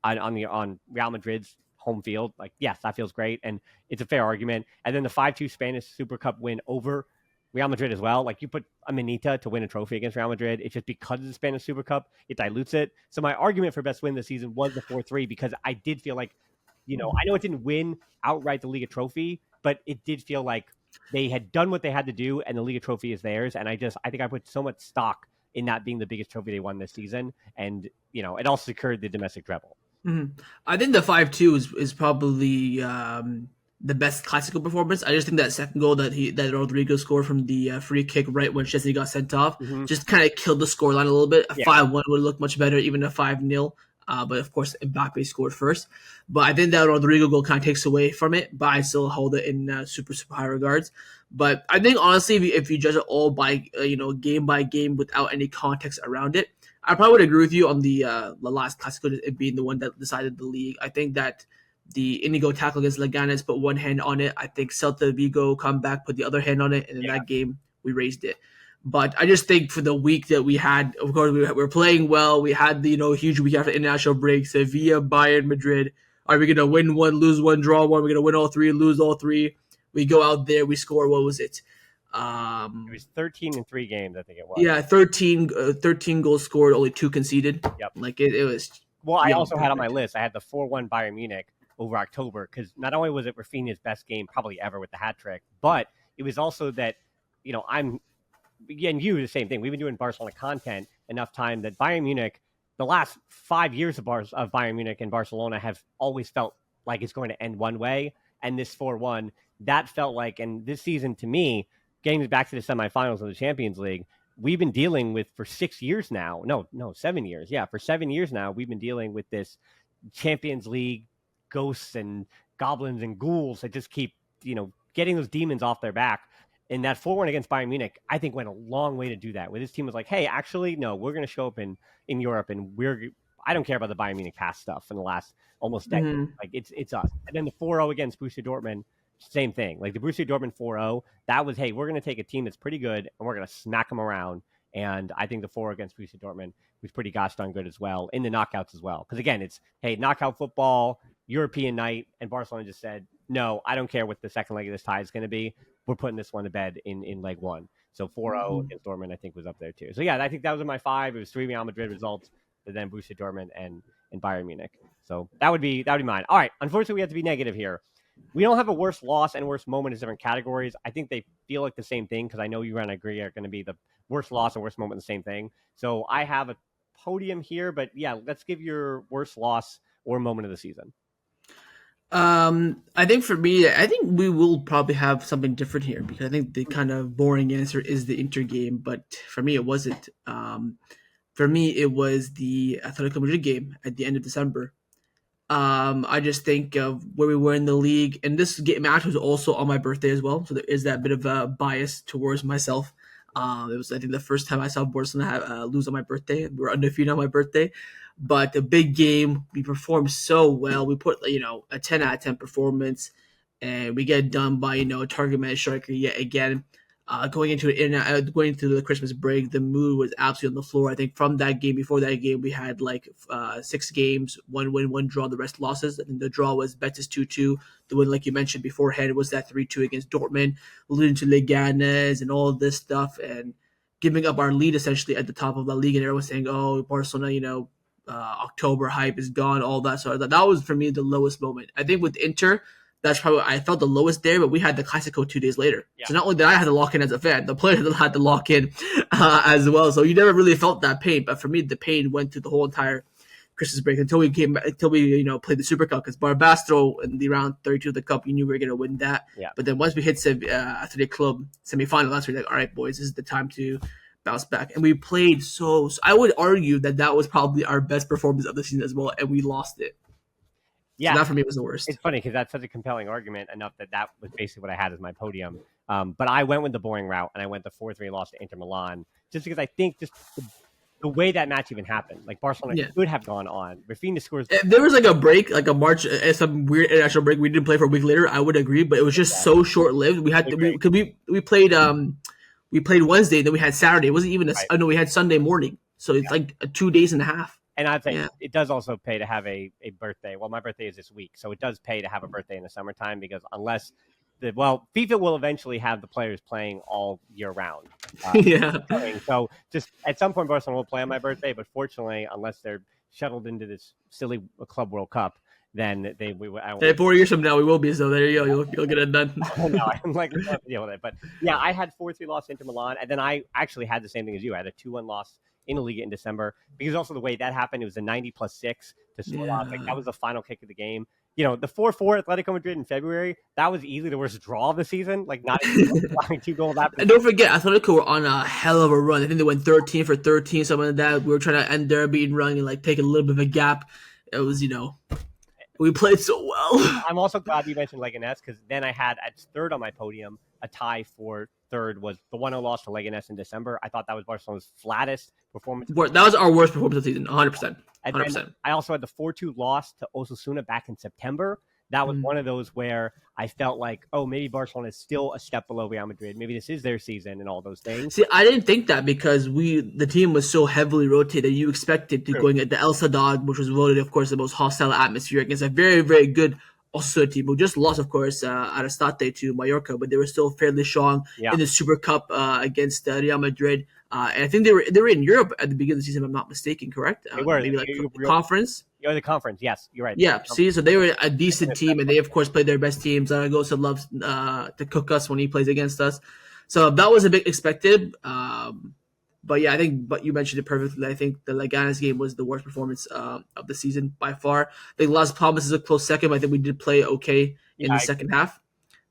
on Real Madrid's home field. Like, yes, that feels great, and it's a fair argument. And then the 5-2 Spanish Super Cup win over Real Madrid as well. Like, you put a Manita to win a trophy against Real Madrid. It's just because of the Spanish Super Cup, it dilutes it. So my argument for best win this season was the 4-3 because I did feel like, I know it didn't win outright the Liga trophy, but it did feel like they had done what they had to do, and the Liga trophy is theirs. And I think I put so much stock in that being the biggest trophy they won this season, and it also secured the domestic treble. I think the 5-2 is probably the best classical performance. I just think that second goal that Rodrigo scored from the free kick right when Chesney got sent off Mm-hmm. just kind of killed the scoreline a little bit. A Yeah, 5-1 would look much better, even a 5-0. But of course, Mbappe scored first. But I think that Rodrigo goal kind of takes away from it. But I still hold it in super high regards. But I think honestly, if you judge it all by game by game without any context around it, I probably would agree with you on the last Clasico, it being the one that decided the league. I think that the Inigo tackle against Leganes put one hand on it. I think Celta Vigo come back, put the other hand on it, and in yeah, that game we raised it. But I just think for the week that we had, of course, we were playing well. We had the huge week after international break. Sevilla, Bayern, Madrid. Are we gonna win one, lose one, draw one? We're gonna win all three, lose all three. We go out there, we score. What was it? it was 13 in 3 games, I think it was. Yeah, 13 goals scored, only 2 conceded. Yep. Like it was Well, I beyond also had on my perfect. list, I had the 4-1 Bayern Munich over October because not only was it Rafinha's best game probably ever with the hat trick, but it was also that, I'm and you the same thing. We've been doing Barcelona content enough time that Bayern Munich, the last 5 years of Bayern Munich and Barcelona have always felt like it's going to end one way. And this 4-1, that felt like, and this season to me, getting back to the semifinals of the Champions League, we've been dealing with for 6 years now. No, 7 years. Yeah, for 7 years now, we've been dealing with this Champions League ghosts and goblins and ghouls that just keep, getting those demons off their back. And that 4-1 against Bayern Munich, I think, went a long way to do that. Where this team was like, hey, actually, no, we're going to show up in Europe, and I don't care about the Bayern Munich past stuff in the last almost decade. Mm-hmm. Like, it's us. And then the 4-0 against Borussia Dortmund, same thing. Like the Borussia Dortmund 4-0, that was, hey, we're going to take a team that's pretty good, and we're going to smack them around. And I think the 4 against Borussia Dortmund was pretty gosh darn good as well, in the knockouts as well. Because, again, it's, hey, knockout football, European night, and Barcelona just said, no, I don't care what the second leg of this tie is going to be. we're putting this one to bed in leg one. So 4-0 Mhm. against Dortmund, I think, was up there too. So yeah, I think that was in my five. It was three Real Madrid results, and then Borussia Dortmund and Bayern Munich. So that would be mine. All right. Unfortunately, we have to be negative here. We don't have a worst loss and worst moment as different categories. I think they feel like the same thing because I know you and I agree are going to be the worst loss and worst moment the same thing. So I have a podium here, but yeah, let's give your worst loss or moment of the season. I think for me, I think we will probably have something different here because I think the kind of boring answer is the Inter game, but for me, it wasn't. For me, it was the Atletico Madrid game at the end of December. I just think of where we were in the league, and this match was also on my birthday as well, so there is that bit of a bias towards myself. It was, I think, the first time I saw Barcelona lose on my birthday. We were undefeated on my birthday, but the big game, we performed so well. We put a 10 out of 10 performance, and we get done by a target man striker yet again. Going into the Christmas break, the mood was absolutely on the floor. I think from that game, before that game, we had like 6 games, one win, one draw, the rest losses. I think the draw was Betis 2-2. The win, like you mentioned beforehand, was that 3-2 against Dortmund, leading to Leganes and all of this stuff, and giving up our lead essentially at the top of the league. And everyone saying, "Oh, Barcelona, October hype is gone," all that sort of that. That was for me the lowest moment. I think with Inter, that's probably I felt the lowest there, but we had the Classico 2 days later. Yeah. So not only did I have to lock in as a fan, the players had to lock in as well. So you never really felt that pain. But for me, the pain went through the whole entire Christmas break until we played the Super Cup because Barbastro in the round 32 of the Cup, you knew we were going to win that. Yeah. But then once we hit after the club semifinal, that's when we're like, all right, boys, this is the time to bounce back. And we played so I would argue that was probably our best performance of the season as well, and we lost it. So Yeah. that for me was the worst. It's funny because that's such a compelling argument enough that was basically what I had as my podium. But I went with the boring route and I went the 4-3 loss to Inter Milan just because I think just the way that match even happened, like Barcelona Yeah. could have gone on. Rafinha scores. If there was like a break, like a March, some weird international break, we didn't play for a week later. I would agree, but it was just so short lived. We had to, we because we played Wednesday, then we had Saturday. It wasn't even Right. no, we had Sunday morning, so it's like 2 days and a half. And I'd say Yeah, it does also pay to have a birthday. Well, my birthday is this week, so it does pay to have a birthday in the summertime because unless FIFA will eventually have the players playing all year round. yeah. So just at some point, Barcelona will play on my birthday, but fortunately, unless they're shuttled into this silly Club World Cup, then I Hey, won't. 4 years from now, we will be. So there you go. You'll get it done. No, I'm like to deal with it. But yeah, I had 4-3 loss to Inter Milan, and then I actually had the same thing as you. I had a 2-1 loss in the league in December because also the way that happened, it was a 90+6 to score out. Like Yeah. that was the final kick of the game. The 4-4 Atletico Madrid in February, that was easily the worst draw of the season. Like not even allowing 2 goals after. And don't forget, Atletico were on a hell of a run. I think they went 13 for 13, something like that. We were trying to end their beating run and like take a little bit of a gap. It was, we played so well. I'm also glad you mentioned Leganes because then I had at third on my podium a tie for third was the 1-0 loss to Leganes in December. I thought that was Barcelona's flattest performance. That was our worst performance of the season, 100%. And then 100%. I also had the 4-2 loss to Osasuna back in September. That was one of those where I felt like, oh, maybe Barcelona is still a step below Real Madrid. Maybe this is their season and all those things. See, I didn't think that because the team was so heavily rotated. You expected to going at the El Sadad, which was voted, of course, the most hostile atmosphere against a very, very good Osasuna team who just lost, of course, at Estate to Mallorca, but they were still fairly strong Yeah. in the Super Cup against Real Madrid. And I think they were in Europe at the beginning of the season, if I'm not mistaken, correct? They were. Maybe like conference. You're the conference. Yes, you're right. Yeah, see, so they were a decent team, and they of course played their best teams. Zaragoza loves to cook us when he plays against us, so that was a bit expected. But yeah, but you mentioned it perfectly. I think the Leganes game was the worst performance of the season by far. I think Las Palmas is a close second, but I think we did play okay in the second half.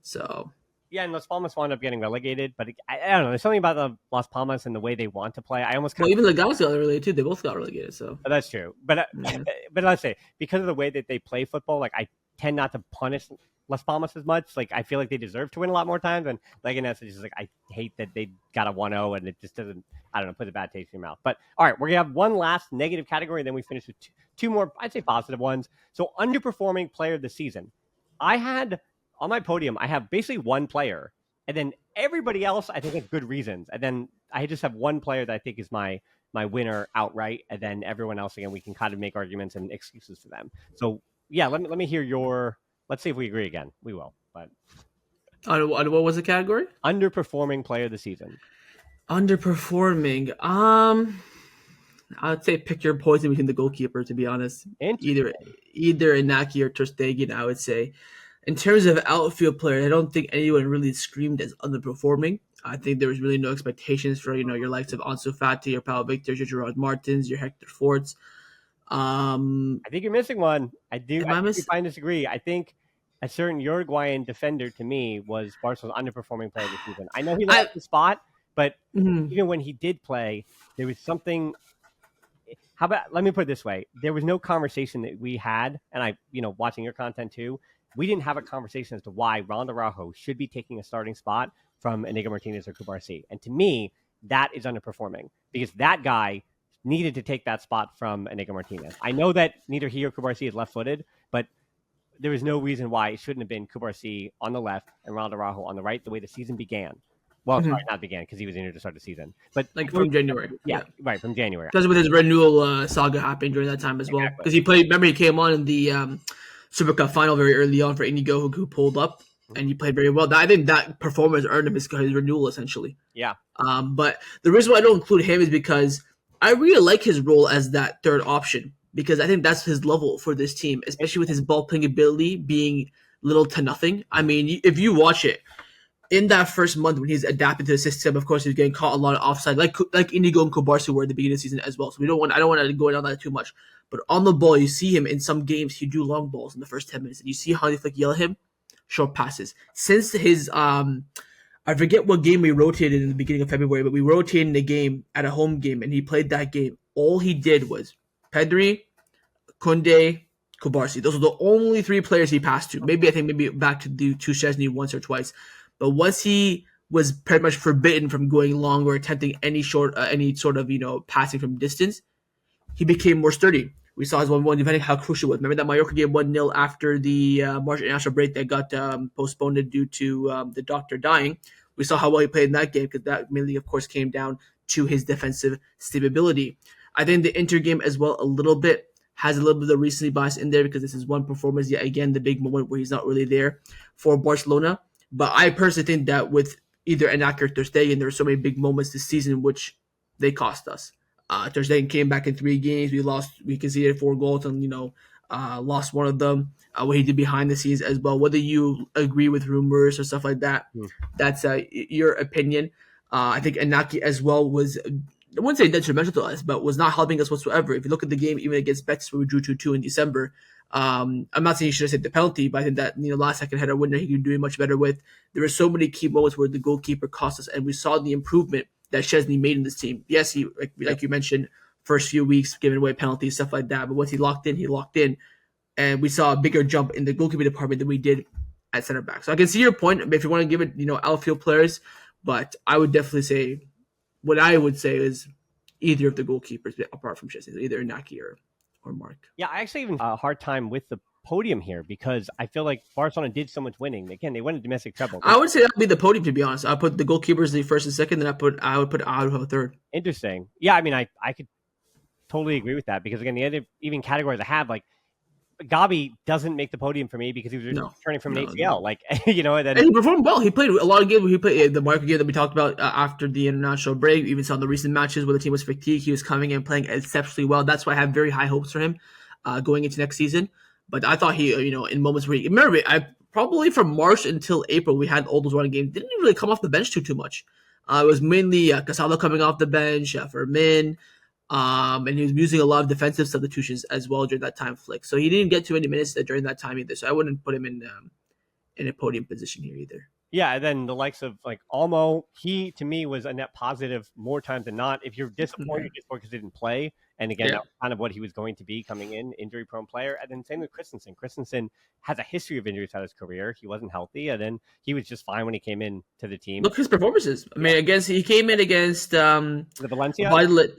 So yeah, and Las Palmas wound up getting relegated, but I don't know. There's something about the Las Palmas and the way they want to play. I almost even Leganes got relegated too. They both got relegated. So that's true. But but let's say because of the way that they play football, like I tend not to punish Las Palmas as much. Like I feel like they deserve to win a lot more times. And Leganes is just like I hate that they got a 1-0 and it just doesn't. I don't know, put a bad taste in your mouth. But all right, we're gonna have one last negative category, and then we finish with two more. I'd say positive ones. So underperforming player of the season. I had on my podium. I have basically one player. And then everybody else, I think, has good reasons. And then I just have one player that I think is my winner outright. And then everyone else, again, we can kind of make arguments and excuses for them. So, yeah, let me hear your – let's see if we agree again. We will. But On what was the category? Underperforming player of the season. Underperforming. I'd say pick your poison between the goalkeeper. To be honest, either Interesting. either Inaki or Ter Stegen. I would say. In terms of outfield players, I don't think anyone really screamed as underperforming. I think there was really no expectations for your likes of Ansu Fati, your Pau Victor, your Gerard Martins, your Hector Forts. Um, I think you're missing one. am I I think we miss? find disagree. I think a certain Uruguayan defender to me was Barcelona's underperforming player of the season. I know he lost I the spot, but mhm. even when he did play, there was something. How about let me put it this way: there was no conversation that we had, and watching your content too. We didn't have a conversation as to why Ronald Araujo should be taking a starting spot from Inigo Martinez or Kubarsi. And to me, that is underperforming because that guy needed to take that spot from Inigo Martinez. I know that neither he or Kubarsi is left-footed, but there was no reason why it shouldn't have been Kubarsi on the left and Ronald Araujo on the right the way the season began. Well, sorry, Mhm. not began because he was injured to start the season, but Like from January, yeah, yeah. right from January. Especially with his renewal saga happening during that time as well. Exactly. Because he played. Remember, he came on in the Super Cup final very early on for Inigo, who pulled up, Mhm. and he played very well. I think that performance earned him his renewal essentially. Yeah. But the reason why I don't include him is because I really like his role as that third option because I think that's his level for this team, especially with his ball playing ability being little to nothing. I mean, if you watch it, in that first month when he's adapted to the system, of course he's getting caught a lot of offside, like Indigo and Kobarsu were at the beginning of the season as well. So I don't want to go in on that too much. But on the ball, you see him in some games. He do long balls in the first 10 minutes, and you see how they yell at him, short passes. Since his I forget what game we rotated in the beginning of February, but we rotated a game at a home game, and he played that game. All he did was Pedri, Kunde, Kubarsi. Those are the only three players he passed to. Maybe back to Chesney once or twice, but once he was pretty much forbidden from going long or attempting any sort of passing from distance, he became more sturdy. We saw his 1-1 defending how crucial it was. Remember that Mallorca game 1-0 after the March international break that got postponed due to the doctor dying. We saw how well he played in that game because that mainly, of course, came down to his defensive stability. I think the Inter game as well a little bit has a little bit of the recency bias in there because this is one performance yet again the big moment where he's not really there for Barcelona. But I personally think that with either Enak or Ter Stegen, there are so many big moments this season which they cost us. Ter Stegen came back in 3 games. We conceded 4 goals and lost one of them. What he did behind the scenes as well. Whether you agree with rumors or stuff like that, Hmm. that's your opinion. I think Anaki as well was. I wouldn't say detrimental to us, but was not helping us whatsoever. If you look at the game, even against Betis, where we drew 2-2 in December, I'm not saying he should have saved the penalty, but I think that last second header winner he could do much better with. There were so many key moments where the goalkeeper cost us, and we saw the improvement that Chesney made in this team. Yes, he Yep. like you mentioned, first few weeks giving away penalties, stuff like that. But once he locked in, and we saw a bigger jump in the goalkeeping department than we did at center back. So I can see your point. If you want to give it, outfield players, but I would definitely say what I would say is either of the goalkeepers apart from Chesney, either Naki or Mark. Yeah, I actually even a hard time with the podium here because I feel like Barcelona did so much winning. Again, they won a domestic treble. I would say that would be the podium. To be honest, I put the goalkeepers the first and second, then I would put Araujo third. Interesting. Yeah, I mean, I could totally agree with that because again, the other even categories I have like Gabi doesn't make the podium for me because he was No, returning from an no, ACL. no. Like and then And he performed well. He played a lot of games. He played the Marco game that we talked about after the international break. Even saw the recent matches where the team was fatigued. He was coming in playing exceptionally well. That's why I have very high hopes for him going into next season. But I thought he, in moments where remember, I probably from March until April we had all those running games. Didn't really come off the bench too much. It was mainly Casado coming off the bench, Fermin, and he was using a lot of defensive substitutions as well during that time flick. So he didn't get too many minutes during that time either. So I wouldn't put him in a podium position here either. yeah, and then the likes of like Almo, he to me was a net positive more times than not. If you're disappointed, Okay. you're disappointed because he didn't play. And again, that Yeah. was kind of what he was going to be coming in, injury prone player. And then same with Christensen. Christensen has a history of injuries throughout his career. He wasn't healthy, and then he was just fine when he came in to the team. Look at his performances. I Yeah, mean, against he came in against the Valencia. Violet.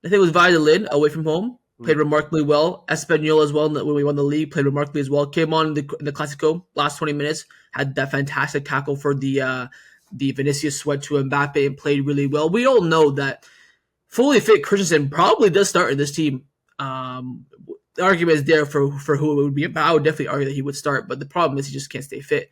I think it was Violet away from home. Mm. Played remarkably well. Espanol as well when we won the league. Played remarkably as well. Came on in the Clasico last 20 minutes. Had that fantastic tackle for the Vinicius sweat to Mbappe and played really well. We all know that fully fit Christensen probably does start in this team. The argument is there for who it would be, but I would definitely argue that he would start. But the problem is he just can't stay fit.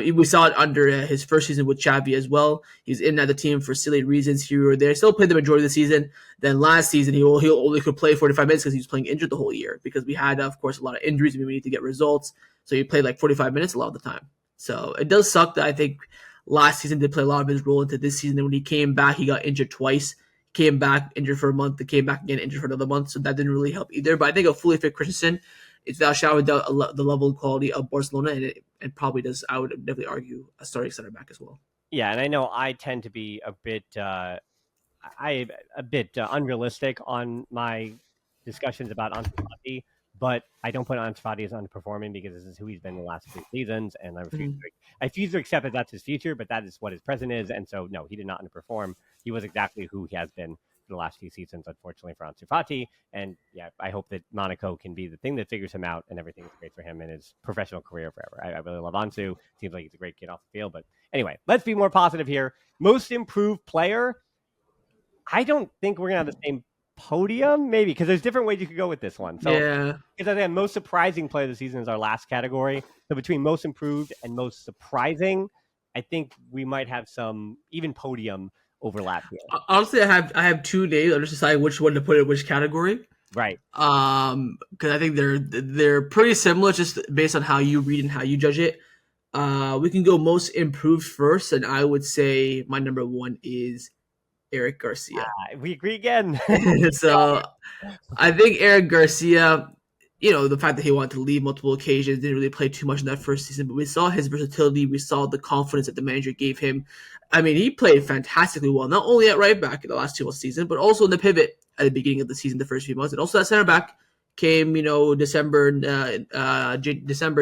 We saw it under his first season with Xavi as well. He's in at the team for silly reasons here or there. Still played the majority of the season. Then last season, he only could play 45 minutes because he was playing injured the whole year because we had, of course, a lot of injuries and we need to get results. So he played like 45 minutes a lot of the time. So it does suck that I think last season did play a lot of his role into this season. And when he came back, he got injured twice. Came back injured for a month, then came back again injured for another month. So that didn't really help either. But I think a fully fit Christensen, it's without shadow of doubt the level of quality of Barcelona, and it probably does. I would definitely argue a starting center back as well. Yeah, and I know I tend to be a bit unrealistic on my discussions about Ansu Fati, but I don't put Ansu Fati as underperforming because this is who he's been the last 3 seasons, and Mm-hmm. I refuse to accept that that's his future, but that is what his present is, and so no, he did not underperform. He was exactly who he has been for the last 2 seasons, unfortunately for Ansu Fati, and yeah, I hope that Monaco can be the thing that figures him out, and everything is great for him in his professional career forever. I really love Ansu. Seems like he's a great kid off the field, but anyway, let's be more positive here. Most improved player. I don't think we're gonna have the same podium, maybe because there's different ways you could go with this one. So, Yeah, because I think most surprising player of the season is our last category. So between most improved and most surprising, I think we might have some even podium overlap here. honestly, I have 2 days. I'm just deciding which one to put in which category. Right. Because I think they're pretty similar, just based on how you read and how you judge it. We can go most improved first, and I would say my number one is Eric Garcia. We agree again. So I think Eric Garcia, the fact that he wanted to leave multiple occasions, didn't really play too much in that first season, but we saw his versatility. We saw the confidence that the manager gave him. I mean, he played fantastically well, not only at right back in the last 2 months of the season, but also in the pivot at the beginning of the season, the first few months. And also that center back came, December,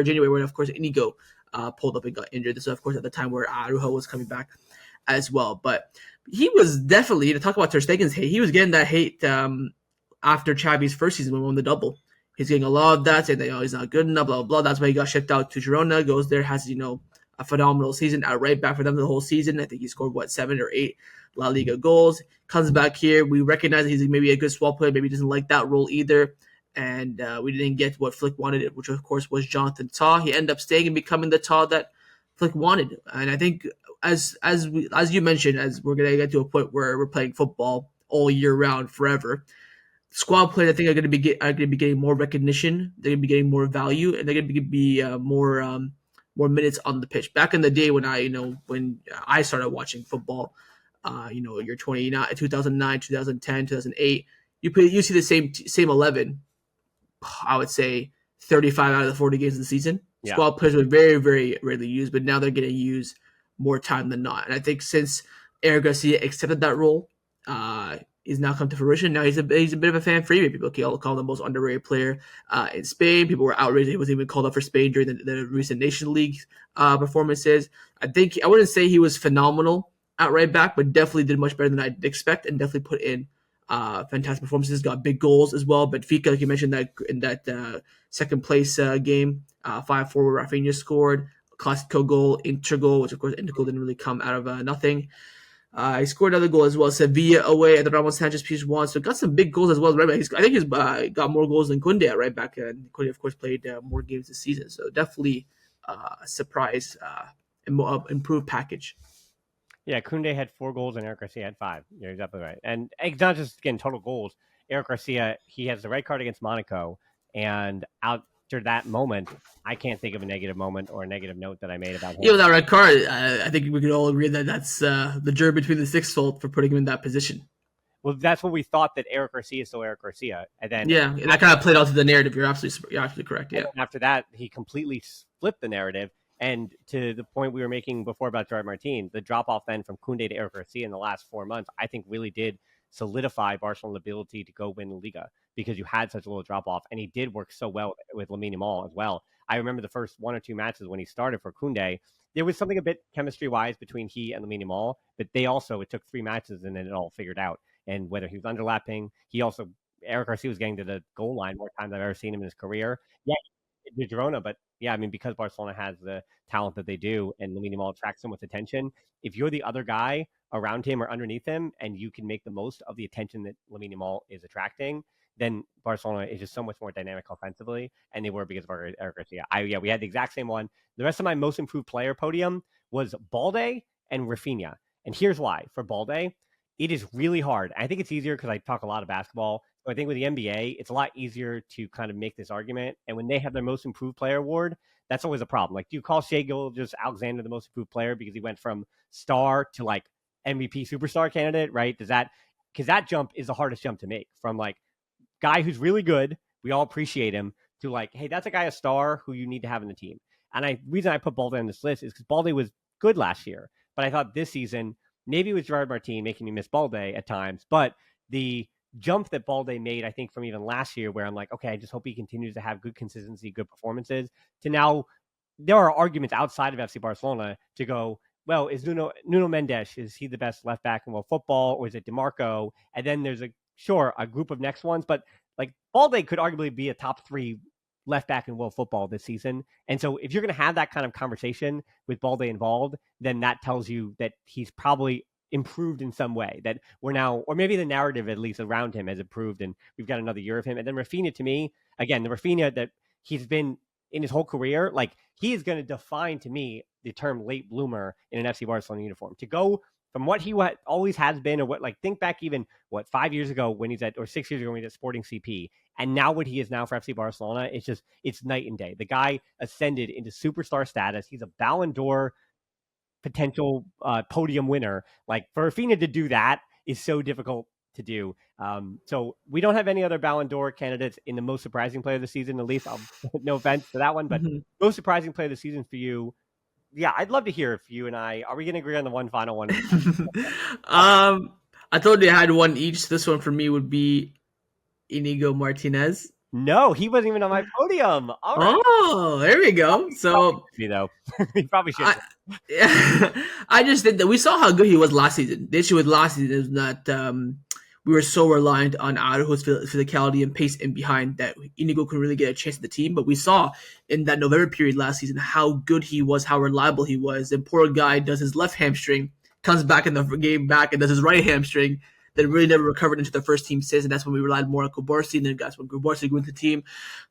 January, when, of course, Inigo pulled up and got injured. This was, of course, at the time where Arujo was coming back as well. But he was definitely, to talk about Ter Stegen's hate, he was getting that hate after Xavi's first season when we won the double. He's getting a lot of that, saying that he's not good enough, blah, blah, blah. That's why he got shipped out to Girona, goes there, has, a phenomenal season at right back for them the whole season. I think he scored, 7 or 8 La Liga goals. Comes back here. We recognize that he's maybe a good swap player, maybe he doesn't like that role either. And we didn't get what Flick wanted, which of course was Jonathan Tah. He ended up staying and becoming the Tah that Flick wanted. And I think as you mentioned, as we're gonna get to a point where we're playing football all year round forever, squad players I think are gonna be getting more recognition. They're gonna be getting more value, and they're gonna be more minutes on the pitch. Back in the day when I started watching football, year 2009, 2010, 2008, you see the same 11. I would say 35 out of the 40 games of the season. Yeah. Squad players were very, very rarely used, but now they're getting used more time than not. And I think since Eric Garcia accepted that role, he's now come to fruition. Now he's a bit of a fan favorite. People call him the most underrated player in Spain. People were outraged he was even called up for Spain during the recent Nation League performances. I wouldn't say he was phenomenal at right back, but definitely did much better than I'd expect, and definitely put in fantastic performances. Got big goals as well. Benfica, like you mentioned, that in that second place game, 5-4, where Rafinha scored. Classico goal, Inter goal, which of course Inter goal didn't really come out of nothing. He scored another goal as well. Sevilla away at the Ramos Sanchez Pizjuan. So got some big goals as well. Right back. I think he's got more goals than Kunde at right back. And Kunde, of course, played more games this season. So definitely a surprise and improved package. Yeah, Kunde had 4 goals and Eric Garcia had 5. You're exactly right. And it's not just getting total goals. Eric Garcia, he has the red card against Monaco, and after that moment, I can't think of a negative moment or a negative note that I made about him. With that red card, I think we could all agree that that's the jury between the six fault for putting him in that position. Well, that's what we thought, that Eric Garcia is still Eric Garcia, and then Yeah, and that kind of played out to the narrative. You're absolutely correct. and Yeah. then after that, he completely flipped the narrative. And to the point we were making before about Gerard Martin, the drop off then from Kunde to Eric Garcia in the last 4 months, I think really did solidify Barcelona's ability to go win the Liga because you had such a little drop off. And he did work so well with Lamine Yamal as well. I remember the first 1 or 2 matches when he started for Kunde, there was something a bit chemistry wise between he and Lamine Yamal, but it took 3 matches and then it all figured out. And whether he was underlapping, Eric Garcia was getting to the goal line more times than I've ever seen him in his career. Yeah, the Girona, but yeah, I mean, because Barcelona has the talent that they do and Lamine Yamal attracts so much attention, if you're the other guy around him or underneath him and you can make the most of the attention that Lamine Yamal is attracting, then Barcelona is just so much more dynamic offensively, and they were because of Eric Garcia. Yeah, we had the exact same one. The rest of my most improved player podium was Balde and Rafinha. And here's why. For Balde, it is really hard. I think it's easier because I talk a lot of basketball. So I think with the NBA, it's a lot easier to kind of make this argument. And when they have their most improved player award, that's always a problem. Like, do you call Shea Gilgeous Alexander the most improved player because he went from star to like MVP superstar candidate, right? Does that, because that jump is the hardest jump to make from like guy who's really good, we all appreciate him, to like, hey, that's a guy, a star who you need to have in the team. And I reason I put Balde on this list is because Balde was good last year, but I thought this season maybe it was Gerard Martin making me miss Balde at times, but the jump that Balde made, I think, from even last year, where I'm like, okay, I just hope he continues to have good consistency, good performances, to now there are arguments outside of FC Barcelona to go, well, is Nuno Mendes, is he the best left back in world football, or is it DeMarco? And then there's a group of next ones, but like Balde could arguably be a top three left back in world football this season. And so if you're going to have that kind of conversation with Balde involved, then that tells you that he's probably improved in some way, that we're now, or maybe the narrative at least around him has improved and we've got another year of him. And then Rafinha, to me, again, the Rafinha that he's been in his whole career, like he is going to define to me the term late bloomer in an FC Barcelona uniform. To go from what he always has been, or what, like, think back even what 5 years ago when he's at, or 6 years ago when he's at Sporting CP, and now what he is now for FC Barcelona, it's night and day. The guy ascended into superstar status. He's a Ballon d'Or potential podium winner. Like, for Rafinha to do that is so difficult to do. So we don't have any other Ballon d'Or candidates in the most surprising player of the season. At least, no offense to that one, but Mhm. most surprising player of the season for you. Yeah, I'd love to hear if you and I are we going to agree on the one final one. um, I told you I had one each. This one for me would be Inigo Martinez. No, he wasn't even on my podium. All right, Oh, there we go. probably So should be though. He probably should I, be. I just think that we saw how good he was last season. The issue with last season is that we were so reliant on Araujo's physicality and pace in behind that Inigo couldn't really get a chance at the team. But we saw in that November period last season how good he was, how reliable he was. The poor guy does his left hamstring, comes back in the game back and does his right hamstring. Then really never recovered into the first team since, and that's when we relied more on Kubarsi. And then that's when Kubarsi grew into the team.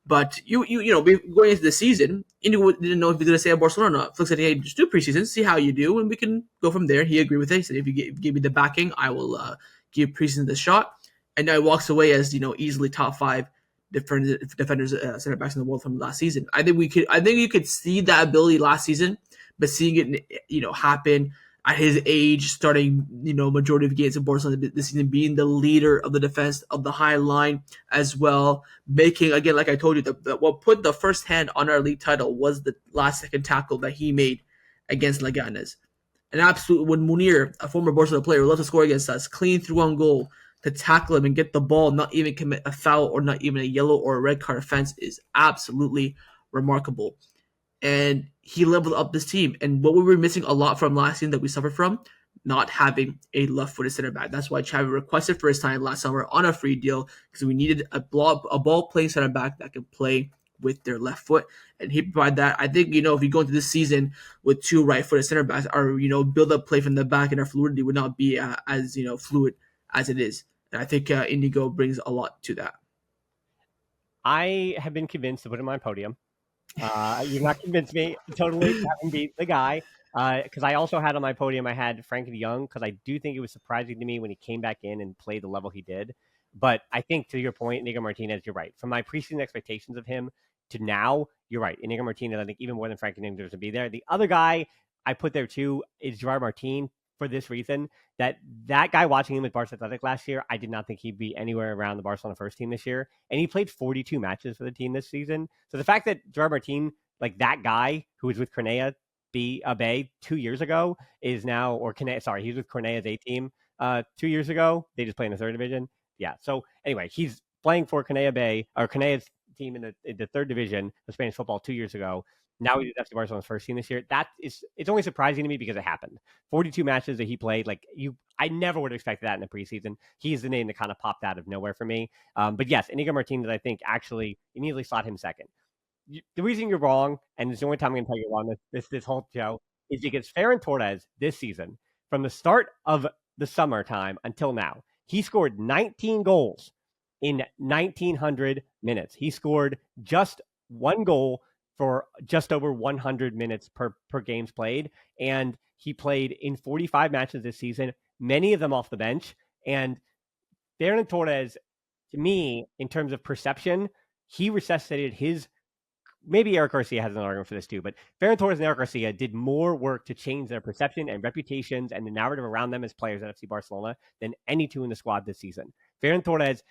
But going into the season, Indigo didn't know if he was going to stay at Barcelona or not. Flick said, "Hey, just do preseason, see how you do, and we can go from there." He agreed with it. He said, "If you give me the backing, I will give preseason the shot." And now he walks away as easily top five defenders, center backs in the world from last season. I think you could see that ability last season, but seeing it happen at his age, starting majority of games in Barcelona this season, being the leader of the defense of the high line as well, making, again, like I told you, what put the first hand on our league title was the last second tackle that he made against Leganes. An absolute, when Munir, a former Barcelona player, loves to score against us, clean through on goal to tackle him and get the ball, not even commit a foul or not even a yellow or a red card offense, is absolutely remarkable. And he leveled up this team. And what we were missing a lot from last season that we suffered from, not having a left-footed center back. That's why Xavi requested for his time last summer on a free deal, because we needed a ball-playing center back that can play with their left foot, and he provided that. I think if you go into this season with two right-footed center backs, our build-up play from the back and our fluidity would not be as fluid as it is. And I think Indigo brings a lot to that. I have been convinced to put him on my podium. You've not convinced me totally, having beat the guy. Because I also had on my podium, I had Frankie de Jong, because I do think it was surprising to me when he came back in and played the level he did. But I think, to your point, Inigo Martinez, you're right. From my preseason expectations of him to now, you're right. Inigo Martinez, I think even more than Frankie de Jong deserves to be there. The other guy I put there too is Gerard Martin, for this reason, that guy, watching him with Barca Athletic last year, I did not think he'd be anywhere around the Barcelona first team this year. And he played 42 matches for the team this season. So the fact that Gerard Martin, like that guy who was with Cornea Bay 2 years ago, is now, or Cornea, sorry, he was with Cornea's A team 2 years ago. They just play in the third division. Yeah. So anyway, he's playing for Cornea Bay, or Cornea's team in the third division of Spanish football 2 years ago. Now he's FC Barcelona's first team this year. It's only surprising to me because it happened. 42 matches that he played, I never would have expected that in the preseason. He's the name that kind of popped out of nowhere for me. But yes, Inigo Martinez, I think, actually immediately slot him second. The reason you're wrong, and it's the only time I'm going to tell you you're wrong this whole show, is because Ferran Torres this season, from the start of the summertime until now, he scored 19 goals in 1,900 minutes. He scored just one goal for just over 100 minutes per games played, and he played in 45 matches this season, many of them off the bench. And Fernand Torres, to me, in terms of perception, he resuscitated his. Maybe Eric Garcia has an argument for this too, but Ferran Torres and Eric Garcia did more work to change their perception and reputations and the narrative around them as players at FC Barcelona than any two in the squad this season. Ferran Torres,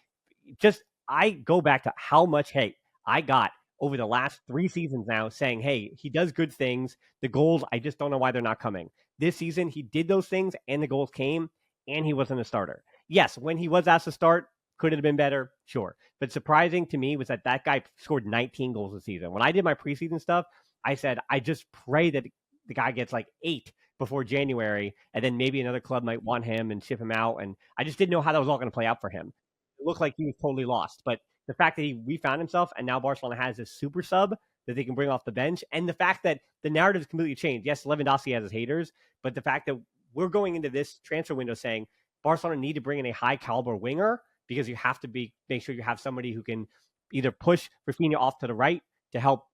just I go back to how much hate I got over the last 3 seasons now saying, hey, he does good things. The goals, I just don't know why they're not coming. This season, he did those things and the goals came, and he wasn't a starter. Yes, when he was asked to start, could it have been better? Sure. But surprising to me was that guy scored 19 goals this season. When I did my preseason stuff, I said, I just pray that the guy gets like 8 before January, and then maybe another club might want him and ship him out. And I just didn't know how that was all going to play out for him. It looked like he was totally lost. But the fact that he refound himself and now Barcelona has this super sub that they can bring off the bench, and the fact that the narrative has completely changed. Yes, Lewandowski has his haters, but the fact that we're going into this transfer window saying Barcelona need to bring in a high caliber winger because you have to make sure you have somebody who can either push Rafinha off to the right to help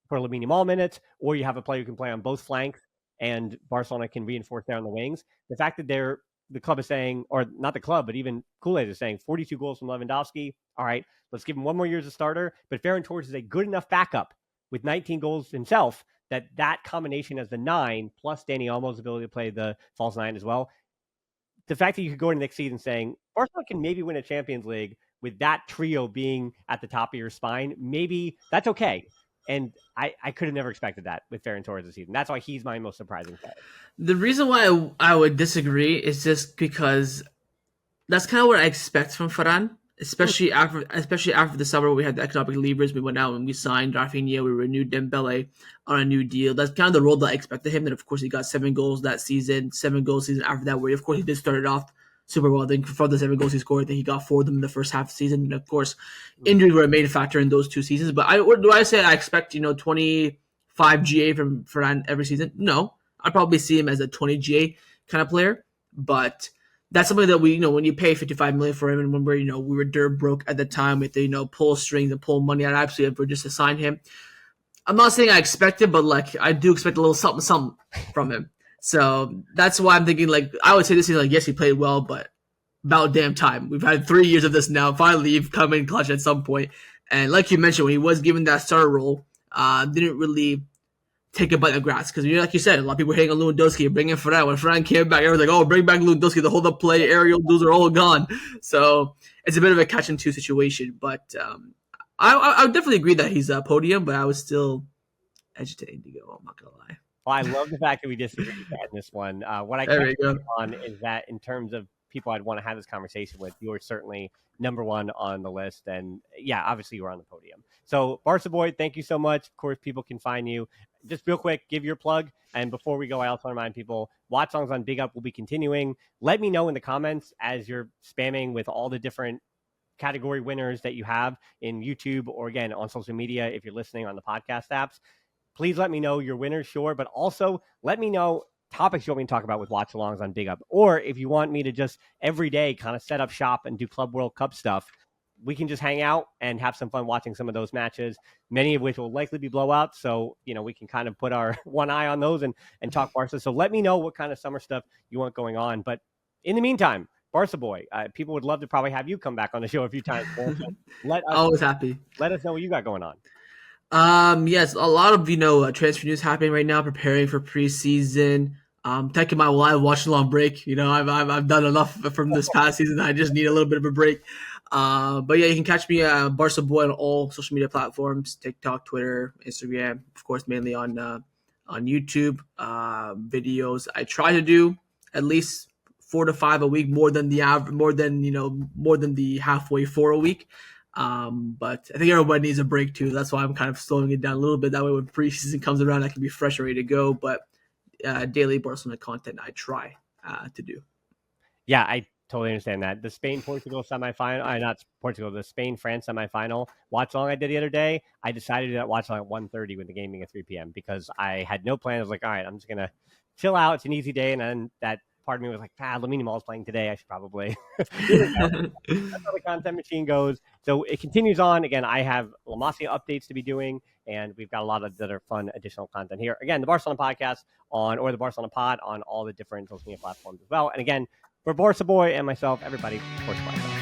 for Lamine Yamal minutes, or you have a player who can play on both flanks and Barcelona can reinforce there on the wings. The fact that the club is saying, or not the club, but even Kool-Aid is saying 42 goals from Lewandowski. All right, let's give him 1 more year as a starter. But Ferran Torres is a good enough backup with 19 goals himself that combination as the 9 plus Dani Olmo's ability to play the false 9 as well. The fact that you could go into next season saying Barcelona can maybe win a Champions League with that trio being at the top of your spine, maybe that's okay. And I could have never expected that with Ferran Torres this season. That's why he's my most surprising player. The reason why I would disagree is just because that's kind of what I expect from Ferran, especially after the summer we had the economic levers. We went out and we signed Rafinha, we renewed Dembele on a new deal. That's kind of the role that I expected him. And of course, he got 7 goals that season, 7 goals season after that. Where of course he did start it off super well. I think from the 7 goals he scored, I think he got 4 of them in the first half of the season. And of course, injuries were a main factor in those 2 seasons. But do I say I expect 25 GA from Ferran every season? No, I'd probably see him as a 20 GA kind of player, but that's something that we, when you pay 55 million for him, and when we were dirt broke at the time with the, pull strings and pull money out absolutely for just to sign him. I'm not saying I expect it, but like I do expect a little something, something from him. So that's why I'm thinking like I would say this season, like yes, he played well, but about damn time. We've had 3 years of this now. Finally, you've come in clutch at some point. And like you mentioned, when he was given that starter role, didn't really take a bite of grass because like you said, a lot of people were hating on Lewandowski and bringing Ferran. When Ferran came back, everyone's like, "Oh, bring back Lewandowski." The hold up play, aerial dudes are all gone. So it's a bit of a catch and two situation. But I would definitely agree that he's a podium, but I was still agitating to go. I'm not gonna lie. Well, I love the fact that we disagree in this one. What I There can we go. on is that in terms of people I'd want to have this conversation with, you are certainly number one on the list. And yeah, obviously you were on the podium. So Barca Boy, thank you so much. Of course, people can find you. Just real quick, give your plug. And before we go, I also remind people, Watch Songs on Big Up will be continuing. Let me know in the comments as you're spamming with all the different category winners that you have in YouTube or again on social media if you're listening on the podcast apps. Please let me know your winners, sure, but also let me know topics you want me to talk about with watch alongs on Big Up. Or if you want me to just every day kind of set up shop and do Club World Cup stuff, we can just hang out and have some fun watching some of those matches, many of which will likely be blowouts. So, we can kind of put our one eye on those and talk Barca. So let me know what kind of summer stuff you want going on. But in the meantime, Barca Boy, people would love to probably have you come back on the show a few times. So Always happy. let us know what you got going on. Yes, a lot of transfer news happening right now, preparing for preseason. Taking my live watch along break. I've done enough from this past season. I just need a little bit of a break. But yeah, you can catch me Barca Boy on all social media platforms: TikTok, Twitter, Instagram. Of course, mainly on YouTube videos. I try to do at least 4 to 5 a week, more than the average, more than the halfway 4 a week. But I think everybody needs a break too. That's why I'm kind of slowing it down a little bit. That way, when preseason comes around, I can be fresh and ready to go. But daily Barcelona content I try to do. Yeah, I totally understand that. The Spain-Portugal semifinal, not Portugal, the Spain-France semifinal watch along I did the other day, I decided to watch along at 1:30 with the game being at 3 p.m. because I had no plan. I was like, all right, I'm just going to chill out. It's an easy day. And then that part of me was like, Lamine Yamal's playing today. I should probably. Here we go. That's how the content machine goes. So it continues on. Again, I have La Masia updates to be doing, and we've got a lot of other fun additional content here. Again, the Barcelona podcast or the Barcelona pod on all the different social media platforms as well. And again, for Borsa Boy and myself, everybody, Sports Podcast.